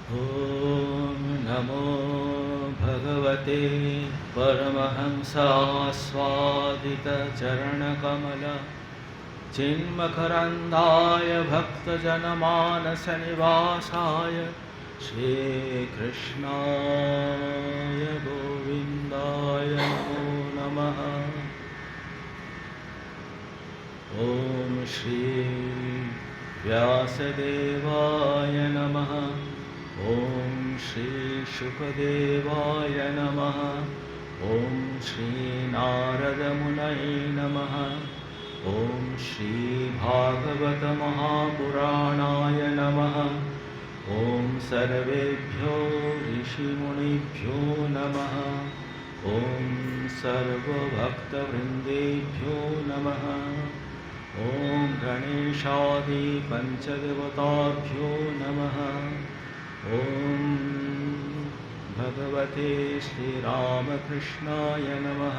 ॐ नमो भगवते परमहंसास्वादितचरणकमल चिन्मकरन्दाय भक्तजनमानसनिवासाय श्रीकृष्णाय गोविन्दाय नमो नमः। ॐ श्री व्यासदेवाय नमः। ॐ श्री शुकदेवाय नमः। ॐ श्री नारदमुनये नमः। ॐ श्री भागवतमहापुराणाय नमः। ॐ सर्वेभ्यो ऋषिमुनिभ्यो नमः। ॐ सर्वभक्तवृन्देभ्यो नमः। ॐ गणेशादि पञ्चदेवताभ्यो नमः। ॐ भगवते श्रीरामकृष्णाय नमः।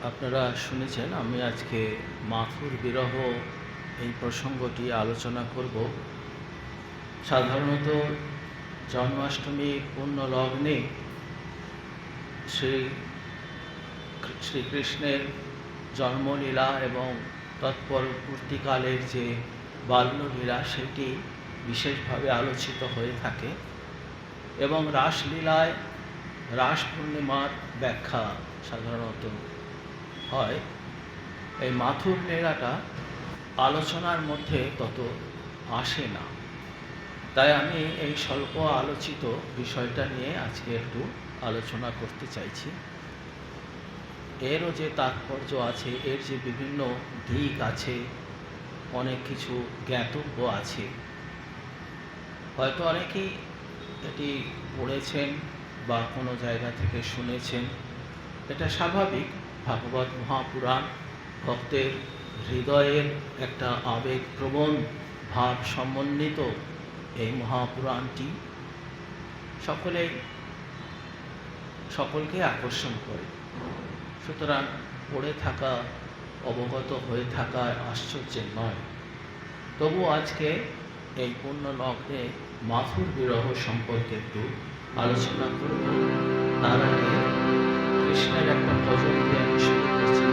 আপনারা শুনেছেন আমি আজকে মাথুর বিরহ এই প্রসঙ্গটি আলোচনা করব। সাধারণত জন্মাষ্টমী পূর্ণ লগ্নে শ্রীকৃষ্ণের জন্মলীলা এবং তৎপরবর্তীকালের যে বাল্যলীলা সেটি বিশেষভাবে আলোচিত হয়ে থাকে এবং রাসলীলায় রাস পূর্ণিমার ব্যাখ্যা সাধারণত হয়। এই মাথুর লীলাটা আলোচনার মধ্যে তত আসে না, তাই আমি এই স্বল্প আলোচিত বিষয়টা নিয়ে আজকে একটু আলোচনা করতে চাইছি। এরও যে তাৎপর্য আছে, এর যে বিভিন্ন দিক আছে, অনেক কিছু জ্ঞাতব্য আছে। হয়তো অনেকেই এটি পড়েছেন বা কোনো জায়গা থেকে শুনেছেন, এটা স্বাভাবিক। ভাগবত মহাপুরাণ ভক্তের হৃদয়ের একটা আবেগপ্রবণ ভাব সমন্বিত এই মহাপুরাণটি সকলকে আকর্ষণ করে। সুতরাং পড়ে থাকা, অবগত হয়ে থাকা আশ্চর্যের নয়। তবু আজকে এই পূর্ণ লগ্নে মাথুর বিরহ সম্পর্কে একটু আলোচনা করব। তার আগে কৃষ্ণের একটা ভজন দিয়ে আমি শুরু করছি।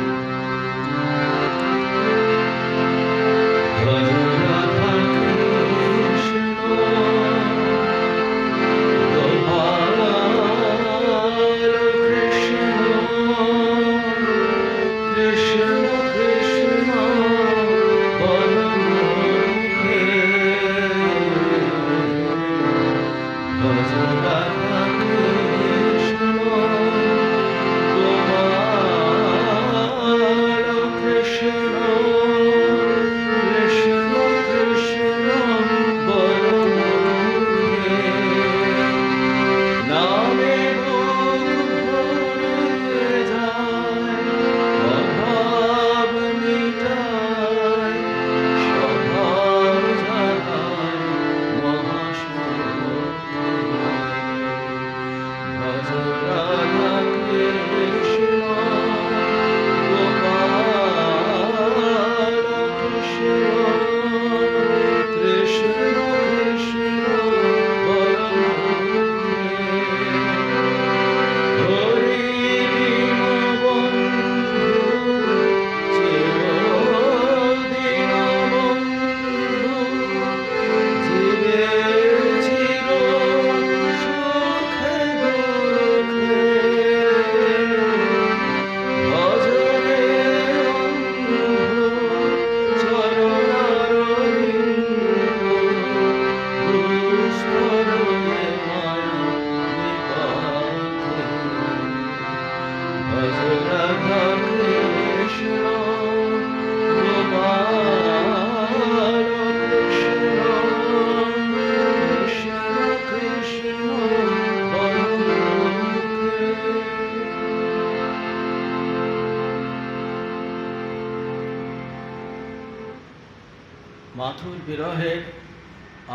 মাথুর বিরহের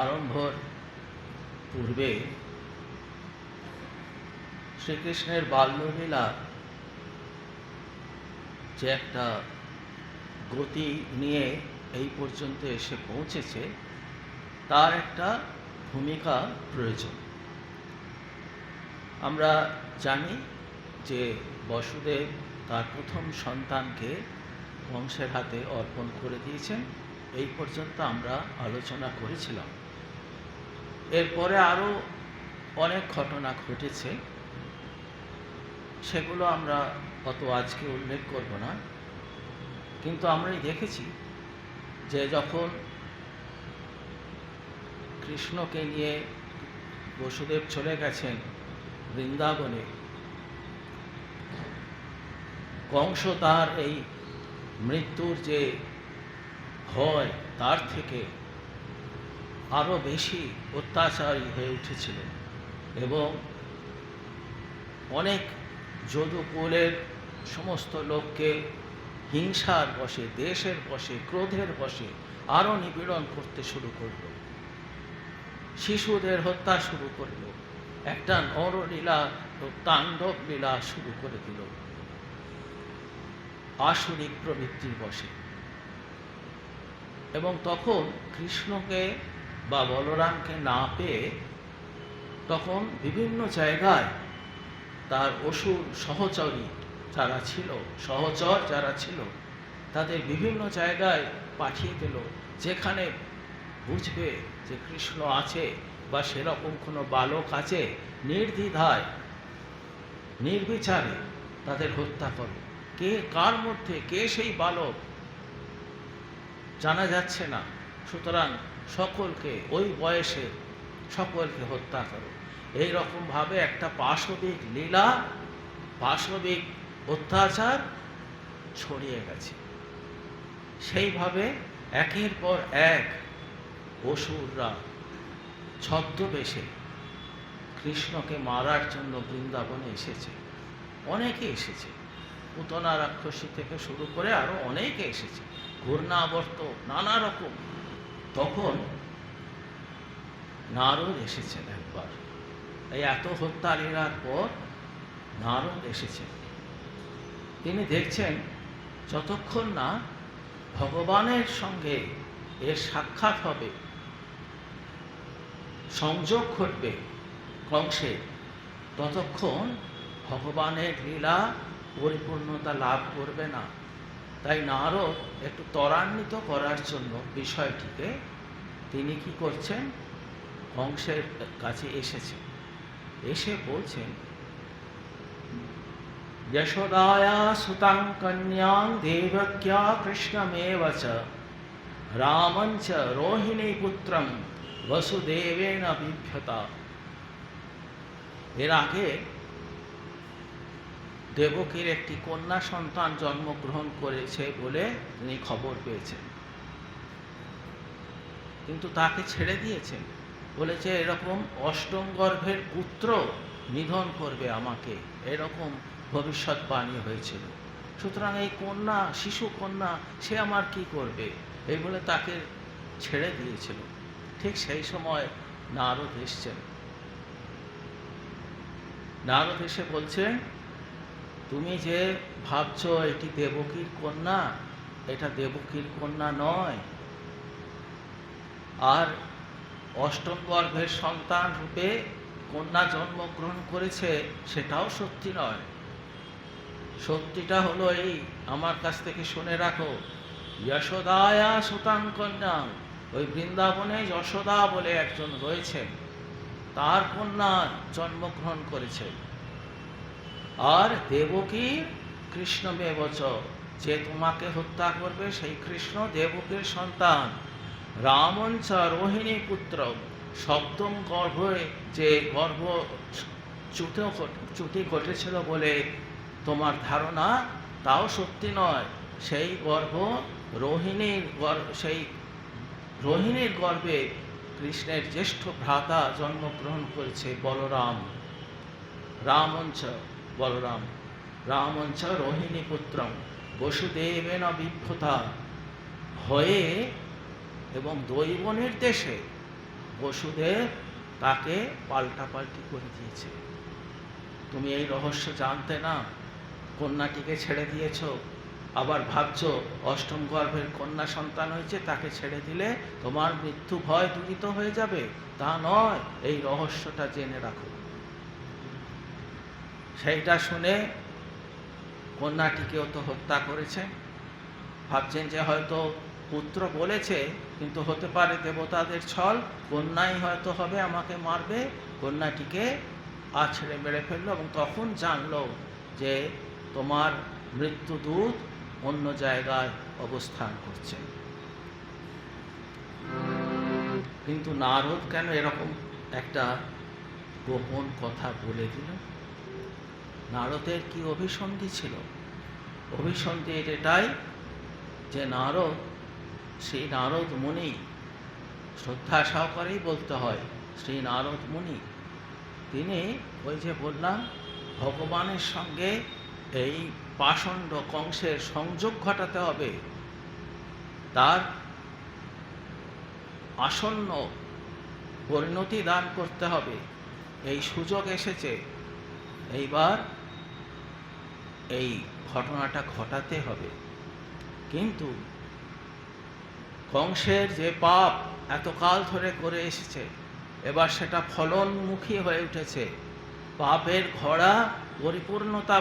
আরম্ভর পূর্বে শ্রীকৃষ্ণের বাল্যলীলা যে একটা গতি নিয়ে এই পর্যন্ত এসে পৌঁছেছে, তার একটা ভূমিকা প্রয়োজন। আমরা জানি যে বসুদেব তার প্রথম সন্তানকে কংসের হাতে অর্পণ করে দিয়েছেন, এই পর্যন্ত আমরা আলোচনা করেছিলাম। এরপরে আরও অনেক ঘটনা ঘটেছে, সেগুলো আমরা অত আজকে উল্লেখ করব না। কিন্তু আমরাই দেখেছি যে যখন কৃষ্ণকে নিয়ে বসুদেব চলে গেছেন বৃন্দাবনে, কংস তার এই মৃত্যুর যে ভয়, তার থেকে আরও বেশি অত্যাচারী হয়ে উঠেছিল এবং অনেক যদুকুলের সমস্ত লোককে হিংসার বশে, দেশের বশে, ক্রোধের বশে আরও নিপীড়ন করতে শুরু করল। শিশুদের হত্যা শুরু করল, একটা নরলীলা, তাণ্ডব লীলা শুরু করে দিল আসুরিক প্রবৃত্তির বশে। এবং তখন কৃষ্ণকে বা বলরামকে না পেয়ে তখন বিভিন্ন জায়গায় তার অসুর সহচর যারা ছিল তাদের বিভিন্ন জায়গায় পাঠিয়ে দিল, যেখানে বুঝবে যে কৃষ্ণ আছে বা সেরকম কোনো বালক আছে, নির্দ্বিধায় নির্বিচারে তাদের হত্যা করো। কে কার মধ্যে কে সেই বালক জানা যাচ্ছে না, সুতরাং সকলকে ওই বয়সে সকলকে হত্যা করো। এই রকমভাবে একটা পাশবিক লীলা, পাশবিক অত্যাচার ছড়িয়ে গেছে। সেইভাবে একের পর এক অসুররা ছদ্মবেশে কৃষ্ণকে মারার জন্য বৃন্দাবনে এসেছে। অনেকে এসেছে, পুতনা রাক্ষসী থেকে শুরু করে আরো অনেকে এসেছে, ঘূর্ণাবর্ত নানা রকম। তখন নারদ এসেছেন একবার, এই এত হত্যা লীলার পর নারদ এসেছেন। তিনি দেখছেন যতক্ষণ না ভগবানের সঙ্গে এর সাক্ষাৎ হবে, সংযোগ ঘটবে কংসের, ততক্ষণ ভগবানের লীলা পরিপূর্ণতা লাভ করবে না। তাই নারদ একটু ত্বরান্বিত করার জন্য বিষয়টিকে তিনি কি করছেন, কংসের কাছে এসেছেন। এসে বলছেন, যশোদায়া সুতাং কন্যাং দেবক্যা কৃষ্ণমেব চ রামং চ রোহিণী পুত্রং বসুদেবেন বিভ্যতা। এর আগে দেবকীর একটি কন্যা সন্তান জন্মগ্রহণ করেছে বলে তিনি খবর পেয়েছেন, কিন্তু তাকে ছেড়ে দিয়েছেন। বলেছে এরকম অষ্টম গর্ভের পুত্র নিধন করবে আমাকে, এরকম ভবিষ্যৎবাণী হয়েছিল। সুতরাং এই কন্যা, শিশু কন্যা, সে আমার কি করবে, এই বলে তাকে ছেড়ে দিয়েছিল। ঠিক সেই সময় নারদ এসছেন। নারদ এসে বলছেন, তুমি যে ভাবছ এটি দেবকীর কন্যা, এটা দেবকীর কন্যা নয়, আর অষ্টম গর্ভের সন্তান রূপে কন্যা জন্মগ্রহণ করেছে সেটাও সত্যি নয়। সত্যিটা হলো এই, আমার কাছ থেকে শুনে রাখো, যশোদায়া সুতাং কন্যা, ওই বৃন্দাবনে যশোদা বলে একজন রয়েছেন, তার কন্যা জন্মগ্রহণ করেছে। আর দেবকী কৃষ্ণমেব চ, যে তোমাকে হত্যা করবে সেই কৃষ্ণ দেবকীর সন্তান। রামং চ রোহিণী পুত্র, সপ্তম গর্ভে যে চ্যুতি ঘটেছিল বলে তোমার ধারণা, তাও সত্যি নয়। সেই গর্ভ রোহিণীর গর্ভে কৃষ্ণের জ্যেষ্ঠ ভ্রাতা জন্মগ্রহণ করেছে বলরাম। রামং চ রোহিণী পুত্রং বসুদেবেন বিভ্যতা হয়ে, এবং দৈব নির্দেশে বসুদেব তাকে পাল্টাপাল্টি করে দিয়েছে। তুমি এই রহস্য জানতে না, কন্যাটিকে ছেড়ে দিয়েছ, আবার ভাবছো অষ্টম গর্ভের কন্যা সন্তান হয়েছে, তাকে ছেড়ে দিলে তোমার মৃত্যু ভয় দূরিত হয়ে যাবে। তা নয়, এই রহস্যটা জেনে রাখো। সেইটা শুনে কন্যাটিকেও তো হত্যা করেছে। ভাবছেন যে হয়তো পুত্র বলেছে, কিন্তু হতে পারে দেবতাদের ছল, কন্যাই হয়তো হবে, আমাকে মারবে। কন্যাটিকে আছড়ে মেরে ফেললো এবং তখন জানলো যে তোমার মৃত্যুদূত অন্য জায়গায় অবস্থান করছে। কিন্তু নারদ কেন এরকম একটা গোপন কথা বলে দিল? নারদের কি অভিসন্ধি ছিল? অভিসন্ধি এটাই যে নারদ, শ্রী নারদ মুনি, শ্রদ্ধা সহকারেই বলতে হয়, শ্রী নারদ মুনি, তিনি ওই যে বললাম ভগবানের সঙ্গে এই পাষণ্ড কংসের সংযোগ ঘটাতে হবে, তার আসন্ন পরিণতি দান করতে হবে, এই সুযোগ এসেছে, এইবার এই ঘটনাটা ঘটাতে হবে। কিন্তু কংসের যে পাপ এতকাল ধরে করে এসেছে, এবার সেটা ফলনমুখী হয়ে উঠেছে, পাপের ঘোড়া পরিপূর্ণতা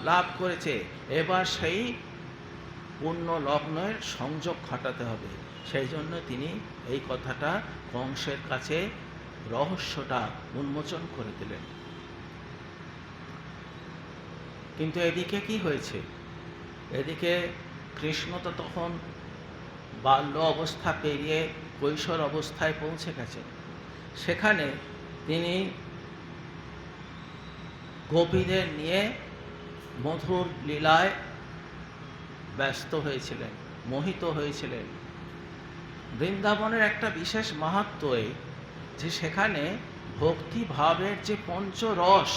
লাভ করেছে, এবার সেই পূর্ণ লগ্নের সংযোগ ঘটাতে হবে। সেই জন্য তিনি এই কথাটা কংসের কাছে রহস্যটা উন্মোচন করে দিলেন। কিন্তু এদিকে কি হয়েছে? এদিকে কৃষ্ণ তো তখন বাল্য অবস্থা পেরিয়ে কৈশোর অবস্থায় পৌঁছে গেছেন। সেখানে তিনি গোপীদের নিয়ে মধুর লীলায় ব্যস্ত হয়েছিলেন, মোহিত হয়েছিলেন। বৃন্দাবনের একটা বিশেষ মাহাত্ম্য এই যে সেখানে ভক্তিভাবের যে পঞ্চরস,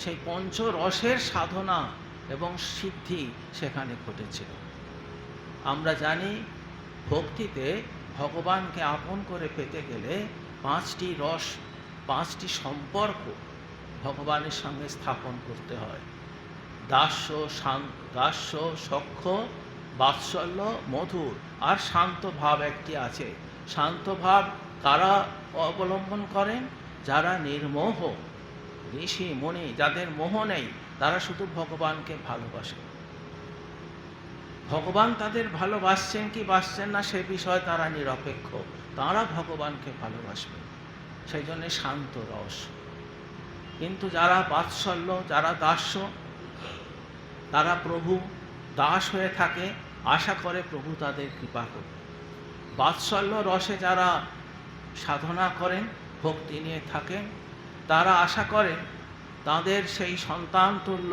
সেই পঞ্চরসের সাধনা এবং সিদ্ধি সেখানে ঘটেছিল। আমরা জানি ভক্তিতে ভগবানকে আপন করে পেতে গেলে পাঁচটি রস, পাঁচটি সম্পর্ক ভগবানের সঙ্গে স্থাপন করতে হয়। দাস্য, সখ্য, বাৎসল্য, মধুর, আর শান্ত ভাব একটি আছে। শান্ত ভাব কারা অবলম্বন করেন? যারা নির্মোহ, ঋষি মুনি, যাদের মোহ নেই, তারা শুধু ভগবানকে ভালোবাসে। ভগবান তাদের ভালোবাসছেন কি বাসছেন না সে বিষয়ে তারা নিরপেক্ষ, তারা ভগবানকে ভালোবাসবে, সেই জন্য শান্ত রস। কিন্তু যারা বাৎসল্য, যারা দাস্য, তারা প্রভু দাস হয়ে থাকে, আশা করে প্রভু তাদের কৃপা করবে। বাৎসল্য রসে যারা সাধনা করেন, ভক্তি নিয়ে থাকেন, তারা আশা করেন তাদের সেই সন্তান তুল্য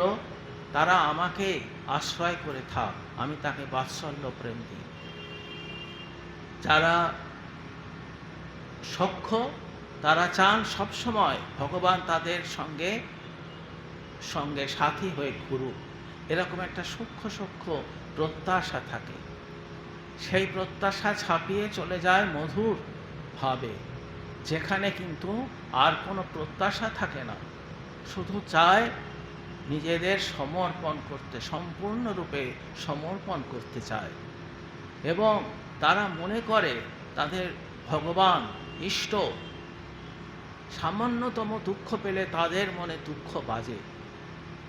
তারা আমাকে আশ্রয় করে থাক, আমি তাকে বাৎসল্য প্রেম দিই। যারা সখ্য, তারা চান সবসময় ভগবান তাদের সঙ্গে সঙ্গে সাথী হয়ে ঘুরুক, এরকম একটা সূক্ষ্ম প্রত্যাশা থাকে। সেই প্রত্যাশা ছাপিয়ে চলে যায় মধুর ভাবে, যেখানে কিন্তু আর কোনো প্রত্যাশা থাকে না, শুধু চায় নিজেদের সমর্পণ করতে, সম্পূর্ণরূপে সমর্পণ করতে চায়। এবং তারা মনে করে তাদের ভগবান ইষ্ট সামান্যতম দুঃখ পেলে তাদের মনে দুঃখ বাজে।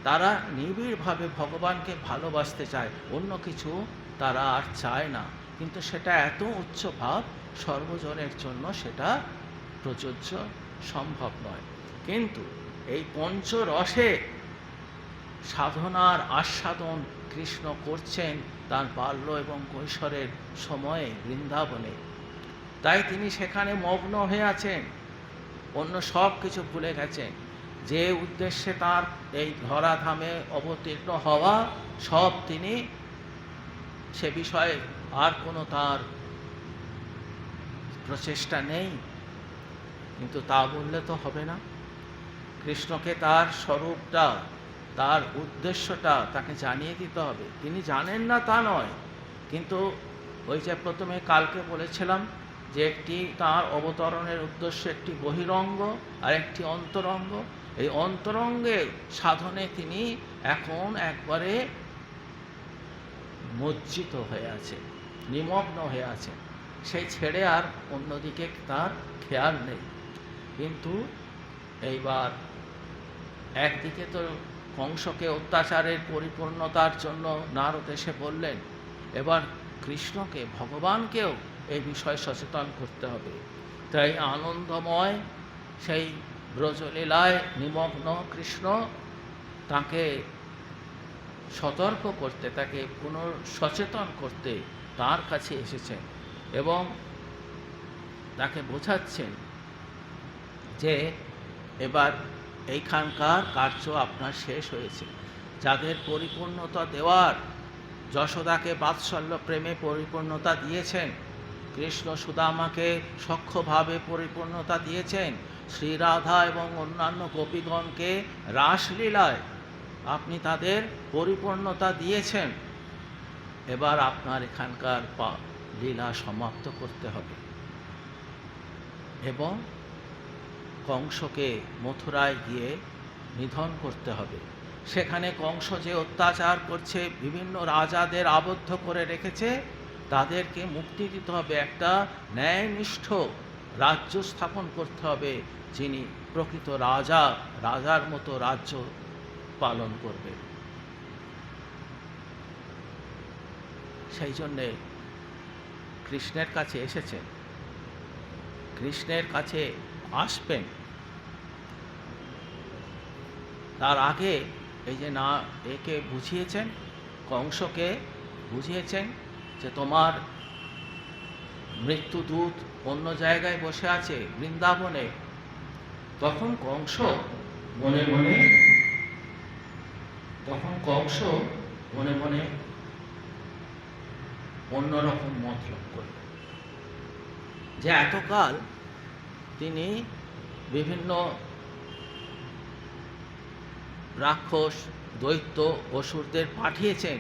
তারা নিবিড়ভাবে ভগবানকে ভালোবাসতে চায়, অন্য কিছু তারা আর চায় না। কিন্তু সেটা এত উচ্চ ভাব, সর্বজনের জন্য সেটা প্রযোজ্য সম্ভব নয়। কিন্তু এই পঞ্চরসে সাধনার আস্বাদন কৃষ্ণ করছেন তার বাল্য এবং কৈশোরের সময়ে বৃন্দাবনে। তাই তিনি সেখানে মগ্ন হয়ে আছেন, অন্য সব কিছু ভুলে গেছেন। যে উদ্দেশ্যে তার এই ধরাধামে অবতীর্ণ হওয়া, সব তিনি সে বিষয়ে আর কোনো তার প্রচেষ্টা নেই। কিন্তু তা বললে তো হবে না। কৃষ্ণকে তার স্বরূপটা, তার উদ্দেশ্যটা তাকে জানিয়ে দিতে হবে। তিনি জানেন না তা নয়, কিন্তু ওই যে প্রথমে কালকে বলেছিলাম যে একটি তার অবতরণের উদ্দেশ্য একটি বহিরঙ্গ আর একটি অন্তরঙ্গ। এই অন্তরঙ্গে সাধনে তিনি এখন একবারে মজ্জিত হয়ে আছে, নিমগ্ন হয়ে আছে, সেই ছেড়ে আর অন্যদিকে তার খেয়াল নেই। কিন্তু এইবার একদিকে তো কংসকে অত্যাচারের পরিপূর্ণতার জন্য নারদ এসে বললেন, এবার কৃষ্ণকে, ভগবানকেও এই বিষয়ে সচেতন করতে হবে। তাই আনন্দময় সেই ব্রজলীলায় নিমগ্ন কৃষ্ণ তাকে সতর্ক করতে, তাকে পুনঃসচেতন করতে তার কাছে এসেছেন এবং তাকে বোঝাচ্ছেন যে এবার এইখানকার কার্য আপনার শেষ হয়েছে। যাদের পরিপূর্ণতা দেওয়ার, যশোদাকে বাৎসল্য প্রেমে পরিপূর্ণতা দিয়েছেন, কৃষ্ণ সুদামাকে সখ্যভাবে পরিপূর্ণতা দিয়েছেন, শ্রীরাধা এবং অন্যান্য গোপীগণকে রাসলীলায় আপনি তাদের পরিপূর্ণতা দিয়েছেন। এবার আপনার এখানকার লীলা সমাপ্ত করতে হবে এবং কংসকে মথুরায় গিয়ে নিধন করতে হবে। সেখানে কংস যে অত্যাচার করছে, বিভিন্ন রাজাদের আবদ্ধ করে রেখেছে, তাদেরকে মুক্তি দিতে হবে। একটা ন্যায়নিষ্ঠ রাজ্য স্থাপন করতে হবে, যিনি প্রকৃত রাজা, রাজার মতো রাজ্য পালন করবে। সেই জন্যে কৃষ্ণের কাছে এসেছেন, কৃষ্ণের কাছে আসবেন। তার আগে এই যে না একে বুঝিয়েছেন, কংসকে বুঝিয়েছেন যে তোমার মৃত্যুদূত অন্য জায়গায় বসে আছে বৃন্দাবনে। তখন কংস মনে মনে অন্যরকম মতলব করবে, যে এতকাল তিনি বিভিন্ন রাক্ষস, দৈত্য, অসুরদের পাঠিয়েছেন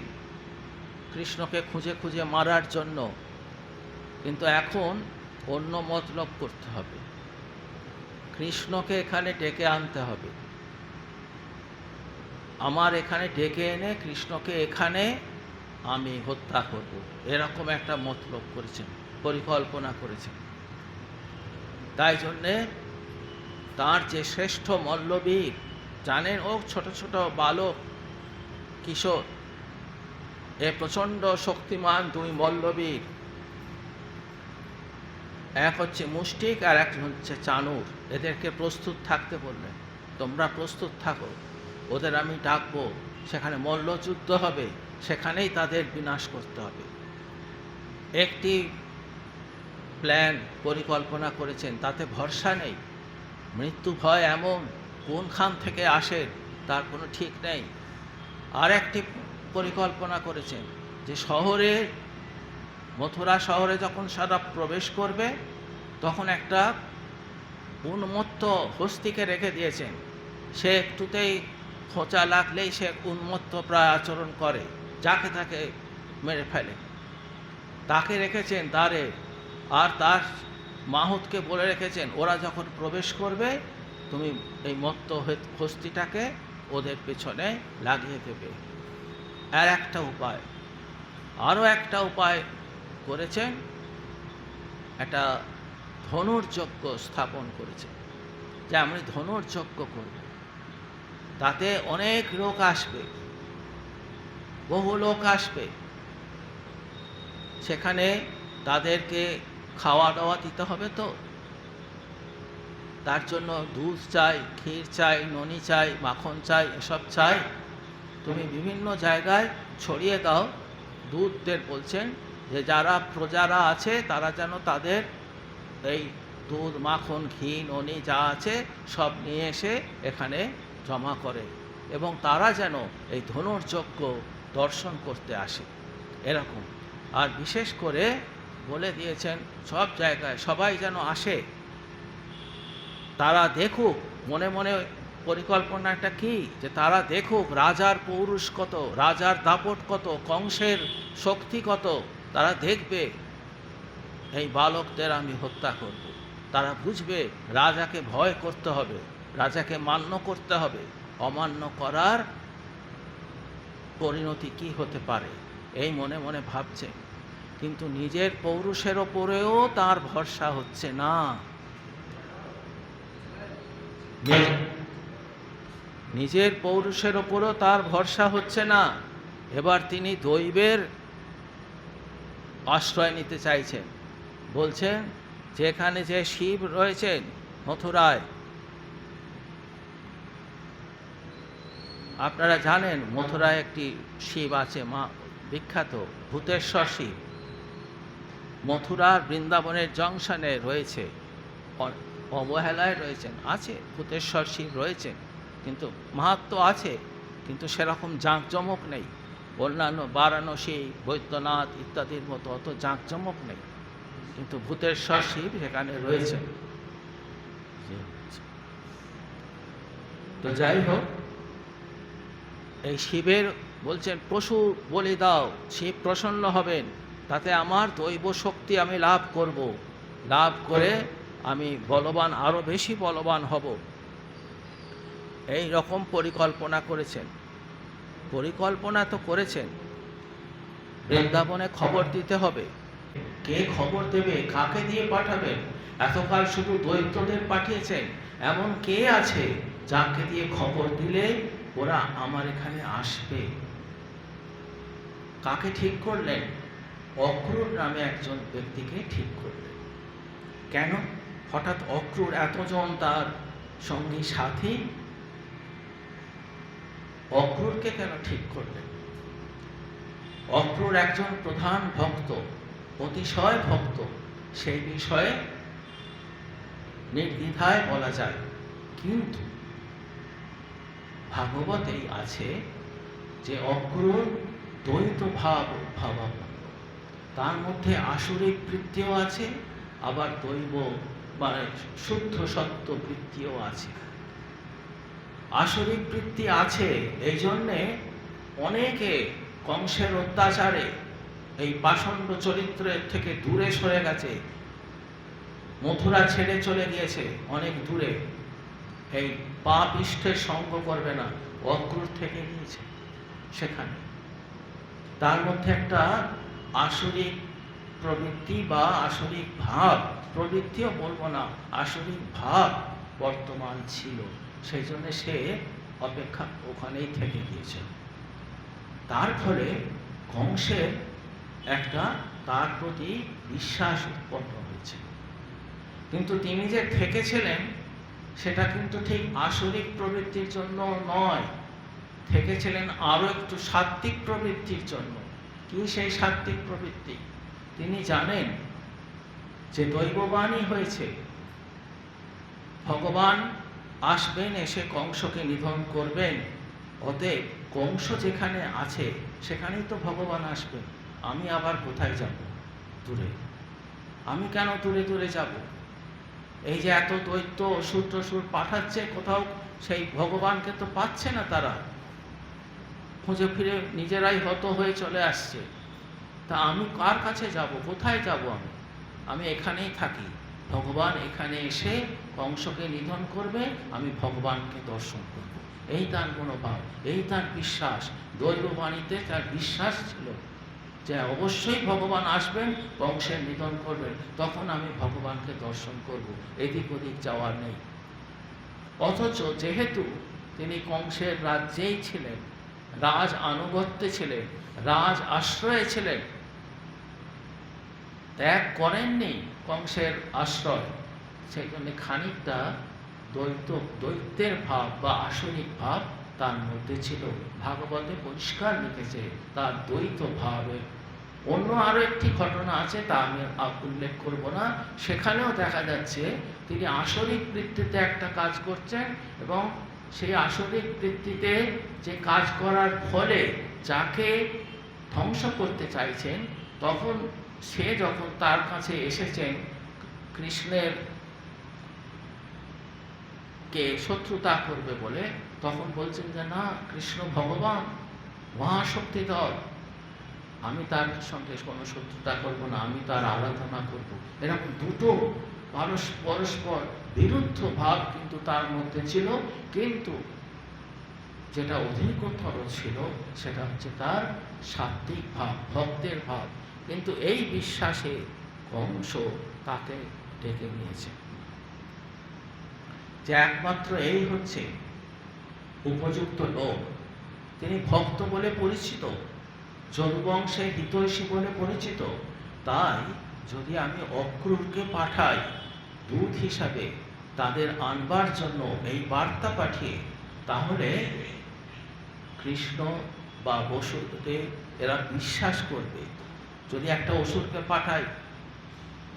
কৃষ্ণকে খুঁজে খুঁজে মারার জন্য, কিন্তু এখন অন্য মতলব করতে হবে। কৃষ্ণকে এখানে ডেকে আনতে হবে, আমার এখানে ডেকে এনে কৃষ্ণকে এখানে আমি হত্যা করব, এরকম একটা মতলব করেছেন, পরিকল্পনা করেছেন। তাই জন্যে তার যে শ্রেষ্ঠ মল্লবীর, জানেন ও ছোট ছোট বালক কিশোর, এ প্রচণ্ড শক্তিমান দুই মল্লবীর, এক হচ্ছে মুষ্টিক আর এক হচ্ছে চানুর, এদেরকে প্রস্তুত থাকতে বললেন। তোমরা প্রস্তুত থাকো, ওদের আমি ডাকবো, সেখানে মল্লযুদ্ধ হবে, সেখানেই তাদের বিনাশ করতে হবে। একটি প্ল্যান, পরিকল্পনা করেছেন, তাতে ভরসা নেই। মৃত্যু ভয় এমন কোনখান থেকে আসে তার কোনো ঠিক নেই। আর একটি পরিকল্পনা করেছেন যে শহরে, মথুরা শহরে যখন সারা প্রবেশ করবে, তখন একটা উন্মত্ত হস্তিকে রেখে দিয়েছেন। সে একটুতেই খোঁচা লাগলেই সে উন্মত্ত প্রায় আচরণ করে, যাকে তাকে মেরে ফেলে। তাকে রেখেছেন দ্বারে, আর তার মাহুতকে বলে রেখেছেন ওরা যখন প্রবেশ করবে তুমি এই মত্ত হস্তিটাকে ওদের পেছনে লাগিয়ে দেবে। আর একটা উপায়, আরও একটা উপায় করেছেন, একটা ধনুর্যজ্ঞ স্থাপন করেছেন, যে আমি ধনুর্যজ্ঞ করব, তাতে অনেক লোক আসবে, বহু লোক আসবে, সেখানে তাদেরকে খাওয়া দাওয়া দিতে হবে। তো তার জন্য দুধ চাই, ক্ষীর চাই, ননি চাই, মাখন চাই, এসব চাই। তুমি বিভিন্ন জায়গায় ছড়িয়ে দাও। দুধদের বলছেন যে যারা প্রজারা আছে তারা যেন তাদের এই দুধ, মাখন, ঘি, ননি যা আছে সব নিয়ে এসে এখানে জমা করে, এবং তারা যেন এই ধনুর্যজ্ঞ দর্শন করতে আসে, এরকম। আর বিশেষ করে বলে দিয়েছেন সব জায়গায় সবাই যেন আসে, তারা দেখুক, মনে মনে পরিকল্পনাটা কি, যে তারা দেখুক রাজার পৌরুষ কত, রাজার দাপট কত, কংসের শক্তি কত। তারা দেখবে এই বালকদের আমি হত্যা করব। তারা বুঝবে রাজাকে ভয় করতে হবে, রাজাকে মান্য করতে হবে, অমান্য করার পরিণতি কি হতে পারে, এই মনে মনে ভাবছে, কিন্তু নিজের পৌরুষের ওপরেও তার ভরসা হচ্ছে না। নিজের পৌরুষের ওপরেও তার ভরসা হচ্ছে না। এবার তিনি দৈবের আশ্রয় নিতে চাইছেন। বলছেন যেখানে যে শিব রয়েছেন মথুরায়, আপনারা জানেন মথুরায় একটি শিব আছে, মা বিখ্যাত ভূতেশ্বর শিব। মথুরার বৃন্দাবনের জংশনে রয়েছে, অবহেলায় রয়েছেন, আছে ভূতেশ্বর শিব রয়েছেন, কিন্তু মাহাত্ম্য আছে, কিন্তু সেরকম জাঁকজমক নেই। অন্যান্য বারাণসী, বৈদ্যনাথ ইত্যাদির মতো অত জাঁকজমক নেই, কিন্তু ভূতেশ্বর শিব সেখানে রয়েছেন। তো যাই হোক, এই শিবের বলছেন পশু বলি দাও, শিব প্রসন্ন হবেন, তাতে আমার দৈব শক্তি আমি লাভ করব, লাভ করে আমি বলবান, আরও বেশি বলবান হব। এই রকম পরিকল্পনা করেছেন। পরিকল্পনা তো করেছেন, বৃন্দাবনে খবর দিতে হবে। কে খবর দেবে, কাকে দিয়ে পাঠাবেন? এতকাল শুধু দৈত্যদের পাঠিয়েছেন, এমন কে আছে যাকে দিয়ে খবর দিলে ওরা আমার এখানে আসবে? কাকে ঠিক করলেন? অক্রূর নামে একজন ব্যক্তিকে ঠিক করলেন। কেন হঠাৎ অক্রূর এতজন তার সঙ্গী সাথী? অক্রূরকে কেন ঠিক করলেন? অক্রূর একজন প্রধান ভক্ত, অতিশয় ভক্ত, সেই বিষয়ে নির্দ্বিধায় বলা যায়। কিন্তু ভাগবতেই আছে যে অক্রূর দ্বৈত ভাবাপন্ন, তার মধ্যে আসরিক বৃত্তিও আছে, আবার দৈব মানে শুদ্ধ সত্য বৃত্তিও আছে। আসরিক বৃত্তি আছে, এই জন্যে অনেকে কংসের অত্যাচারে এই পাষণ্ড চরিত্রের থেকে দূরে সরে গেছে, মথুরা ছেড়ে চলে গিয়েছে অনেক দূরে, এই পাপিষ্ঠের সঙ্গ করবে না, অক্রূর থেকে গিয়েছে সেখানে। তার মধ্যে একটা আসরিক প্রবৃত্তি বা আসরিক ভাব, প্রবৃত্তিও বলবো না, আসরিক ভাব বর্তমান ছিল, সেই জন্য সে অপেক্ষা ওখানেই থেকে গিয়েছে। তার ফলে কংসের একটা তার প্রতি বিশ্বাস উৎপন্ন হয়েছে। কিন্তু তিনি যে থেকেছিলেন সেটা কিন্তু ঠিক আসরিক প্রবৃত্তির জন্য নয়, থেকেছিলেন আরো একটু সাত্ত্বিক প্রবৃত্তির জন্য। কি সেই সাত্ত্বিক প্রবৃত্তি? তিনি জানেন যে দৈববাণী হয়েছে, ভগবান আসবেন, এসে কংসকে নিধন করবেন, অতএব কংস যেখানে আছে সেখানেই তো ভগবান আসবেন, আমি আবার কোথায় যাব দূরে? আমি কেন দূরে দূরে যাব? এই যে এত দৈত্য অসুর পাঠাচ্ছে, কোথাও সেই ভগবানকে তো পাচ্ছে না, তারা খুঁজে ফিরে নিজেরাই হত হয়ে চলে আসছে। তা আমি কার কাছে যাব, কোথায় যাব? আমি এখানেই থাকি, ভগবান এখানে এসে কংসকে নিধন করবে, আমি ভগবানকে দর্শন করব, এই তার মনোভাব, এই তার বিশ্বাস। দৈববাণীতে তার বিশ্বাস ছিল যে অবশ্যই ভগবান আসবেন, কংসের নিধন করবেন, তখন আমি ভগবানকে দর্শন করব, এদিক ওদিক যাওয়ার নেই। অথচ যেহেতু তিনি কংসের রাজ্যেই ছিলেন, রাজ আনুগত্যে ছিলেন, রাজ আশ্রয়ে ছিলেন, ত্যাগ করেননি কংসের আশ্রয়, সেই জন্য খানিকটা দৈত্যের ভাব বা আসরিক ভাব তার মধ্যে ছিল। ভাগবতে পরিষ্কার লিখেছে তার দ্বৈত ভাবের। অন্য আরো একটি ঘটনা আছে, তা আমি উল্লেখ করব না, সেখানেও দেখা যাচ্ছে তিনি আসরিক বৃত্তিতে একটা কাজ করছেন, এবং সেই আসরিক বৃত্তিতে যে কাজ করার ফলে যাকে ধ্বংস করতে চাইছেন, তখন সে যখন তার কাছে এসেছেন কৃষ্ণের কে শত্রুতা করবে বলে, তখন বলছেন যে না, কৃষ্ণ ভগবান মহাশক্তিধর, আমি তার সঙ্গে কোনো শত্রুতা করব না, আমি তার আরাধনা করব। এরকম দুটো পরস্পর বিরুদ্ধ ভাব কিন্তু তার মধ্যে ছিল, কিন্তু যেটা অধিকতর ছিল সেটা হচ্ছে তার সাত্ত্বিক ভাব, ভক্তের ভাব, কিন্তু এই বিশ্বাসে কংস তাকে ডেকে নিয়েছে যে একমাত্র এই হচ্ছে উপযুক্ত লোক। তিনি ভক্ত বলে পরিচিত, যদুবংশের হিতৈষী বলে পরিচিত। তাই যদি আমি অক্রূরকে পাঠাই দূত হিসাবে তাদের আনবার জন্য এই বার্তা পাঠিয়ে, তাহলে কৃষ্ণ বা বসুদেব এরা বিশ্বাস করবে। যদি একটা অসুরকে পাঠাই,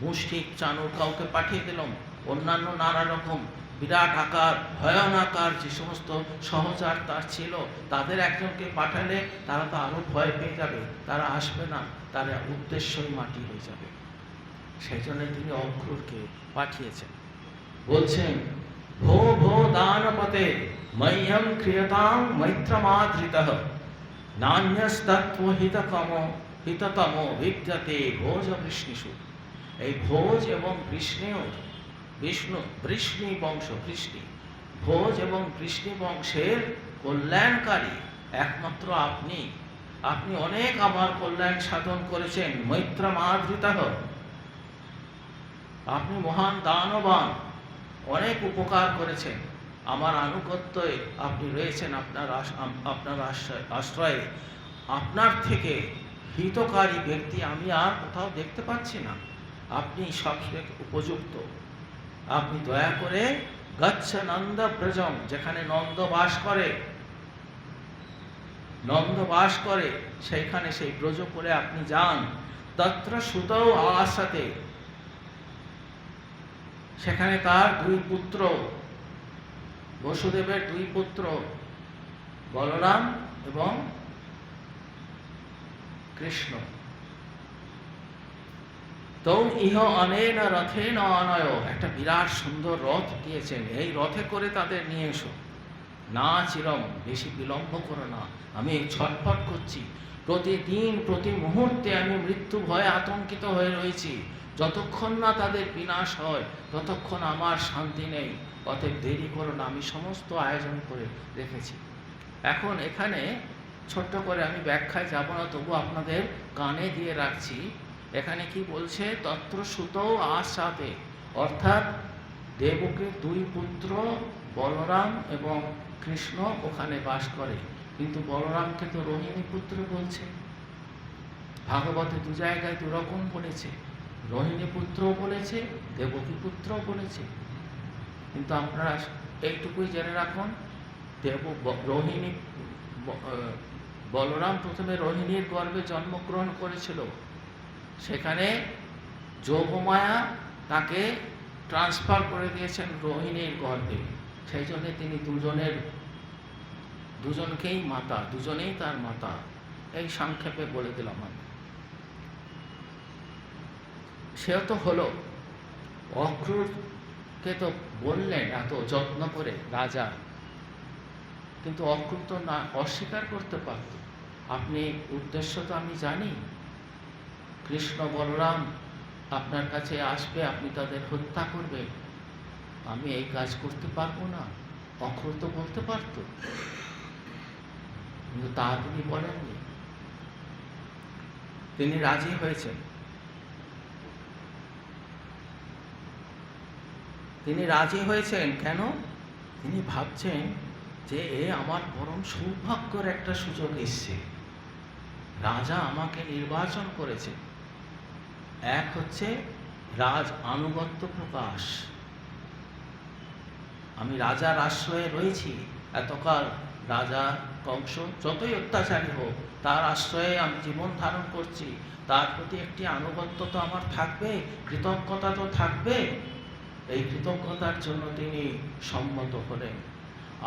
মুষ্টিক চানুর কাউকে পাঠিয়ে দিলাম, অন্যান্য নানা রকম বিরাট আকার, ভয়ান আকার যে সমস্ত সহচার তার ছিল, তাদের একজনকে পাঠালে তারা তো আরো ভয় পেয়ে যাবে, তারা আসবে না, তারা উদ্দেশ্যই মাটি হয়ে যাবে। সেই জন্য তিনি অক্রূরকে পাঠিয়েছেন। বলছেন, ভো ভো দানপতে মহ্যম ক্রিয়তাং মৈত্রমাদৃতঃ নান্যস্তত্ত্ব হিততম বিদ্যতে ভোজ বৃষ্ণিষু। এই ভোজ এবং বৃষ্ণি বংশ, ভোজ এবং বৃষ্ণি বংশের কল্যাণকারী একমাত্র আপনি। আপনি অনেক আমার কল্যাণ সাধন করেছেন। মৈত্রমাদৃতঃ, আপনি মহান দানবান, অনেক উপকার করেছেন। আমার আনুগত্যে আপনি রয়েছেন, আপনার আশ্রয়ে। আপনার থেকে হিতকারী ব্যক্তি আমি আর কোথাও দেখতে পাচ্ছি না। আপনি সবচেয়ে উপযুক্ত। আপনি দয়া করে গচ্ছ নন্দ ব্রজম, যেখানে নন্দ বাস করে সেইখানে, সেই ব্রজপুরে আপনি যান। তত্র সুতৌ আসাতে, সেখানে তার দুই পুত্র, বসুদেবের দুই পুত্র বলরাম এবং কৃষ্ণ। তৌ ইহ অনেন রথেন অনয়, একটা বিরাট সুন্দর রথ দিয়েছেন, এই রথে করে তাদের নিয়ে এসো। না চিরম, বেশি বিলম্ব করো না, আমি ছটফট করছি। প্রতিদিন প্রতি মুহূর্তে আমি মৃত্যু ভয়ে আতঙ্কিত হয়ে রয়েছি। যতক্ষণ না তাদের বিনাশ হয় ততক্ষণ আমার শান্তি নেই। অতএব দেরি করো না, আমি সমস্ত আয়োজন করে রেখেছি। এখন এখানে ছোট্ট করে আমি ব্যাখ্যায় যাব না, তবু আপনাদের কানে দিয়ে রাখছি। এখানে কি বলছে? তত্র সুতৌ আসাতে, অর্থাৎ দেবকীর দুই পুত্র বলরাম এবং কৃষ্ণ ওখানে বাস করে। কিন্তু বলরামকে তো রোহিণী পুত্র বলছে। ভাগবতে দু জায়গায় দুরকম বলেছে, রোহিণী পুত্রও বলেছে, দেবকী পুত্রও বলেছে। কিন্তু আপনারা এইটুকুই জেনে রাখুন, বলরাম প্রথমে রোহিণীর গর্ভে জন্মগ্রহণ করেছিল। সেখানে যোগমায়া তাকে ট্রান্সফার করে দিয়েছেন রোহিণীর গর্ভে। সেই জন্য তিনি দুজনকেই মাতা, দুজনেই তার মাতা। এই সংক্ষেপে বলে দিলাম আমি। সেও তো হলো, অক্রূরকে তো বললেন এত যত্ন করে রাজা, কিন্তু অক্রূর তো না অস্বীকার করতে পারত। আপনি উদ্দেশ্য তো আমি জানি, কৃষ্ণ বলরাম আপনার কাছে আসবে, আপনি তাদের হত্যা করবে, আমি এই কাজ করতে পারবো না। অক্রূর তো বলতে পারত, কিন্তু তা তিনি বলেননি। তিনি রাজি হয়েছেন। তিনি রাজি হয়েছেন কেন? তিনি ভাবছেন যে এ আমার পরম সৌভাগ্যের একটা সুযোগ এসছে। রাজা আমাকে নির্বাচন করেছে। এক হচ্ছে রাজ আনুগত্য প্রকাশ, আমি রাজার আশ্রয়ে রয়েছি এতকাল। রাজা কংস যতই অত্যাচারী হোক, তার আশ্রয়ে আমি জীবন ধারণ করছি, তার প্রতি একটি আনুগত্য তো আমার থাকবে, কৃতজ্ঞতা তো থাকবে। এই কৃতজ্ঞতার জন্য তিনি সম্মত হলেন।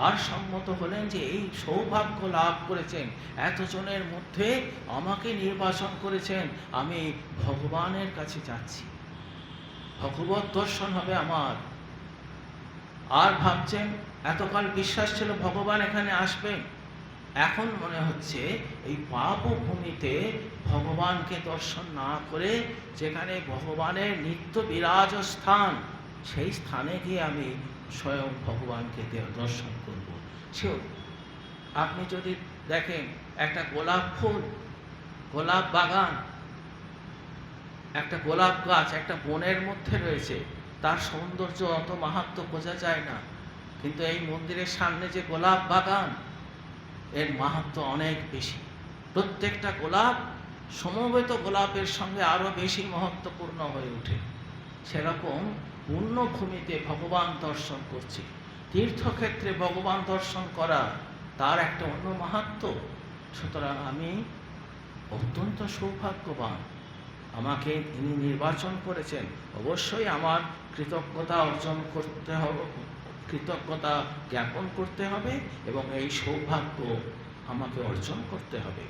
আর সম্মত হলেন যে এই সৌভাগ্য লাভ করেছেন, এতজনের মধ্যে আমাকে নির্বাচন করেছেন, আমি ভগবানের কাছে যাচ্ছি, ভগবত দর্শন হবে আমার। আর ভাবছেন, এতকাল বিশ্বাস ছিল ভগবান এখানে আসবেন, এখন মনে হচ্ছে এই পাপ ভূমিতে ভগবানকে দর্শন না করে, যেখানে ভগবানের নিত্য বিরাজ স্থান, সেই স্থানে গিয়ে আমি স্বয়ং ভগবানকে দর্শন করব। সেও আপনি যদি দেখেন, একটা গোলাপ ফুল গোলাপ বাগান, একটা গোলাপ গাছ একটা বনের মধ্যে রয়েছে, তার সৌন্দর্য অত মাহাত্ম্য বোঝা যায় না, কিন্তু এই মন্দিরের সামনে যে গোলাপ বাগান, এর মাহাত্ম্য অনেক বেশি। প্রত্যেকটা গোলাপ সমবেত গোলাপের সঙ্গে আরো বেশি মহত্বপূর্ণ হয়ে ওঠে। সেরকম পুণ্যভূমিতে ভগবান দর্শন করছি, তীর্থক্ষেত্রে ভগবান দর্শন করা তার একটা অন্য মাহাত্ম্য। সুতরাং আমি অত্যন্ত সৌভাগ্যবান, আমাকে তিনি নির্বাচন করেছেন। অবশ্যই আমার কৃতজ্ঞতা অর্জন করতে হবে, কৃতজ্ঞতা জ্ঞাপন করতে হবে, এবং এই সৌভাগ্য আমাকে অর্জন করতে হবে।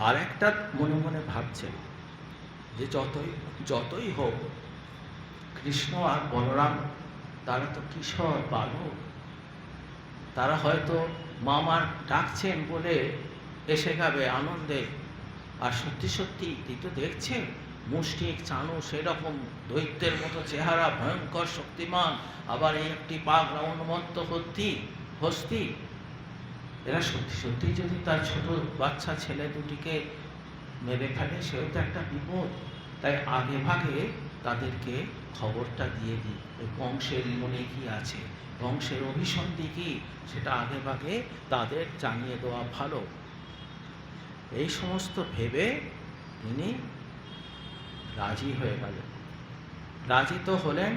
আর একটা মনে মনে ভাবছেন যে যতই হোক কৃষ্ণ আর বলরাম তারা তো কিশোর বালক, তারা হয়তো মামার ডাকছেন বলে এসে যাবে আনন্দে, আর সত্যি সত্যি তুই তো দেখছেন মুষ্টিক চানু সেরকম দৈত্যের মতো চেহারা, ভয়ঙ্কর শক্তিমান, আবার এই একটি পাগলা উন্মত্ত হস্তি, এরা সত্যি সত্যি যদি তার ছোট বাচ্চা ছেলে দুটিকে মেরে ফেলে, সেও তো একটা বিপদ। তাই আগে ভাগে তাদেরকে খবরটা দিয়ে দিই, ওই কংসের মনে কি আছে, কংসের অভিসন্ধি কি, সেটা আগে ভাগে তাদের জানিয়ে দেওয়া ভালো। এই সমস্ত ভেবে তিনি রাজি হয়ে গেলেন। রাজি তো হলেন,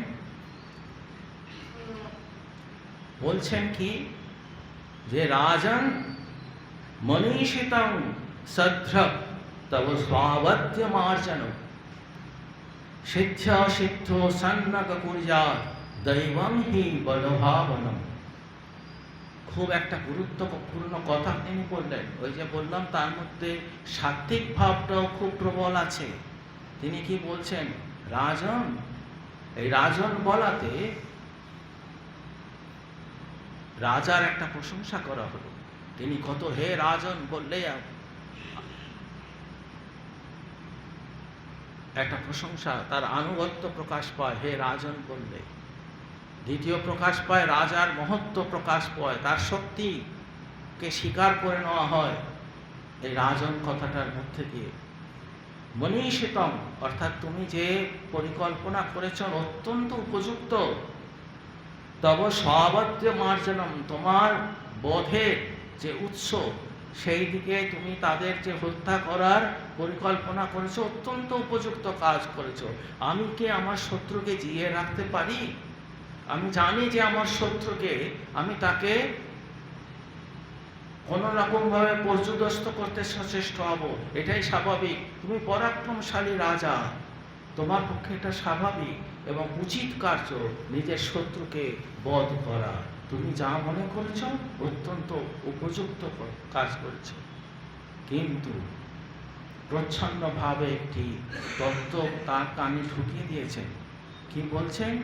বলছেন কি যে রাজন মনীষিতং সদ্র তব স্বাবত্য মার্জন সিদ্ধ সিদ্ধ সন্নক কুর্যাৎ দৈবং হি বলভাবনম। খুব একটা গুরুত্বপূর্ণ কথা তিনি বললেন। ওই যে বললাম তার মধ্যে সাত্ত্বিক ভাবটাও খুব প্রবল আছে। তিনি কি বলছেন, রাজন, এই রাজন বলাতে রাজার একটা প্রশংসা করা হলো। তিনি কত হে রাজন বললে একটা প্রশংসা, তার আনুগত্য প্রকাশ পায় হে রাজন বললে। দ্বিতীয় প্রকাশ পায় রাজার মহত্ব প্রকাশ পায়, তার শক্তিকে স্বীকার করে নেওয়া হয় এই রাজন কথাটার মধ্যে দিয়ে। মনীষিতম অর্থাৎ তুমি যে পরিকল্পনা করেছ অত্যন্ত উপযুক্ত। তব স্বাবত্য মার্জনম, তোমার বোধের যে উৎস সেই দিকে তুমি তাদের যে হত্যা করার পরিকল্পনা করেছো, অত্যন্ত উপযুক্ত কাজ করেছো। আমি কি আমার শত্রুকে জিয়ে রাখতে পারি? আমি জানি যে আমার শত্রুকে আমি তাকে কোনো রকম ভাবে পর্যুদস্ত করতে সচেষ্ট হব, এটাই স্বাভাবিক। তুমি পরাক্রমশালী রাজা, তোমার পক্ষে এটা স্বাভাবিক এবং উচিত কার্য নিজের শত্রুকে বধ করা। তুমি যা মনে করেছ অত্যন্ত উপযুক্ত কাজ করেছ। কিন্তু প্রচ্ছন্নভাবে একটি তত্ত্ব তার কানে ঢুকিয়ে দিয়েছেন। কি বলছেন?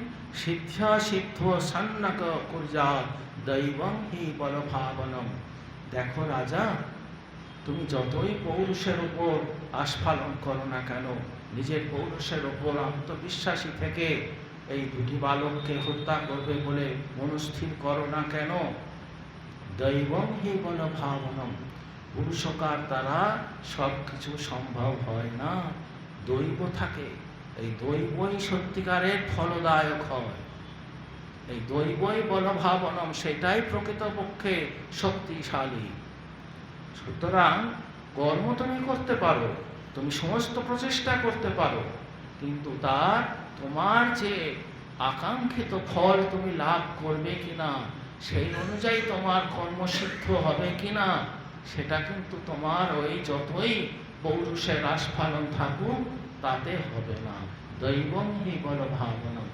সিদ্ধ সিদ্ধ সন্নক কুর্যাৎ দৈবং হি বলভাবনম। দেখো রাজা, তুমি যতই পৌরুষের উপর আস্ফালন করো না কেন, নিজের পৌরুষের উপর আত্মবিশ্বাসী থেকে এই দুটি বালককে হত্যা করবে বলে মনস্থির করো না কেন, দৈবং হি বলভাবনম, পুরুষকার দ্বারা সব কিছু সম্ভব হয় না, দৈব থাকে। এই দৈবই সত্যিকারের ফলদায়ক হয়। এই দৈবই বলভাবনম, সেটাই প্রকৃতপক্ষে শক্তিশালী। সুতরাং কর্ম তুমি করতে পারো, তুমি সমস্ত প্রচেষ্টা করতে পারো, কিন্তু তার তোমার যে আকাঙ্ক্ষিত ফল তুমি লাভ করবে কিনা, সেই অনুযায়ী তোমার কর্মসিদ্ধ হবে কিনা, সেটা কিন্তু তোমার ওই যতই পৌরুষের আস্ফালন থাকুক তাতে হবে না। দৈবং হি বলভাবনম,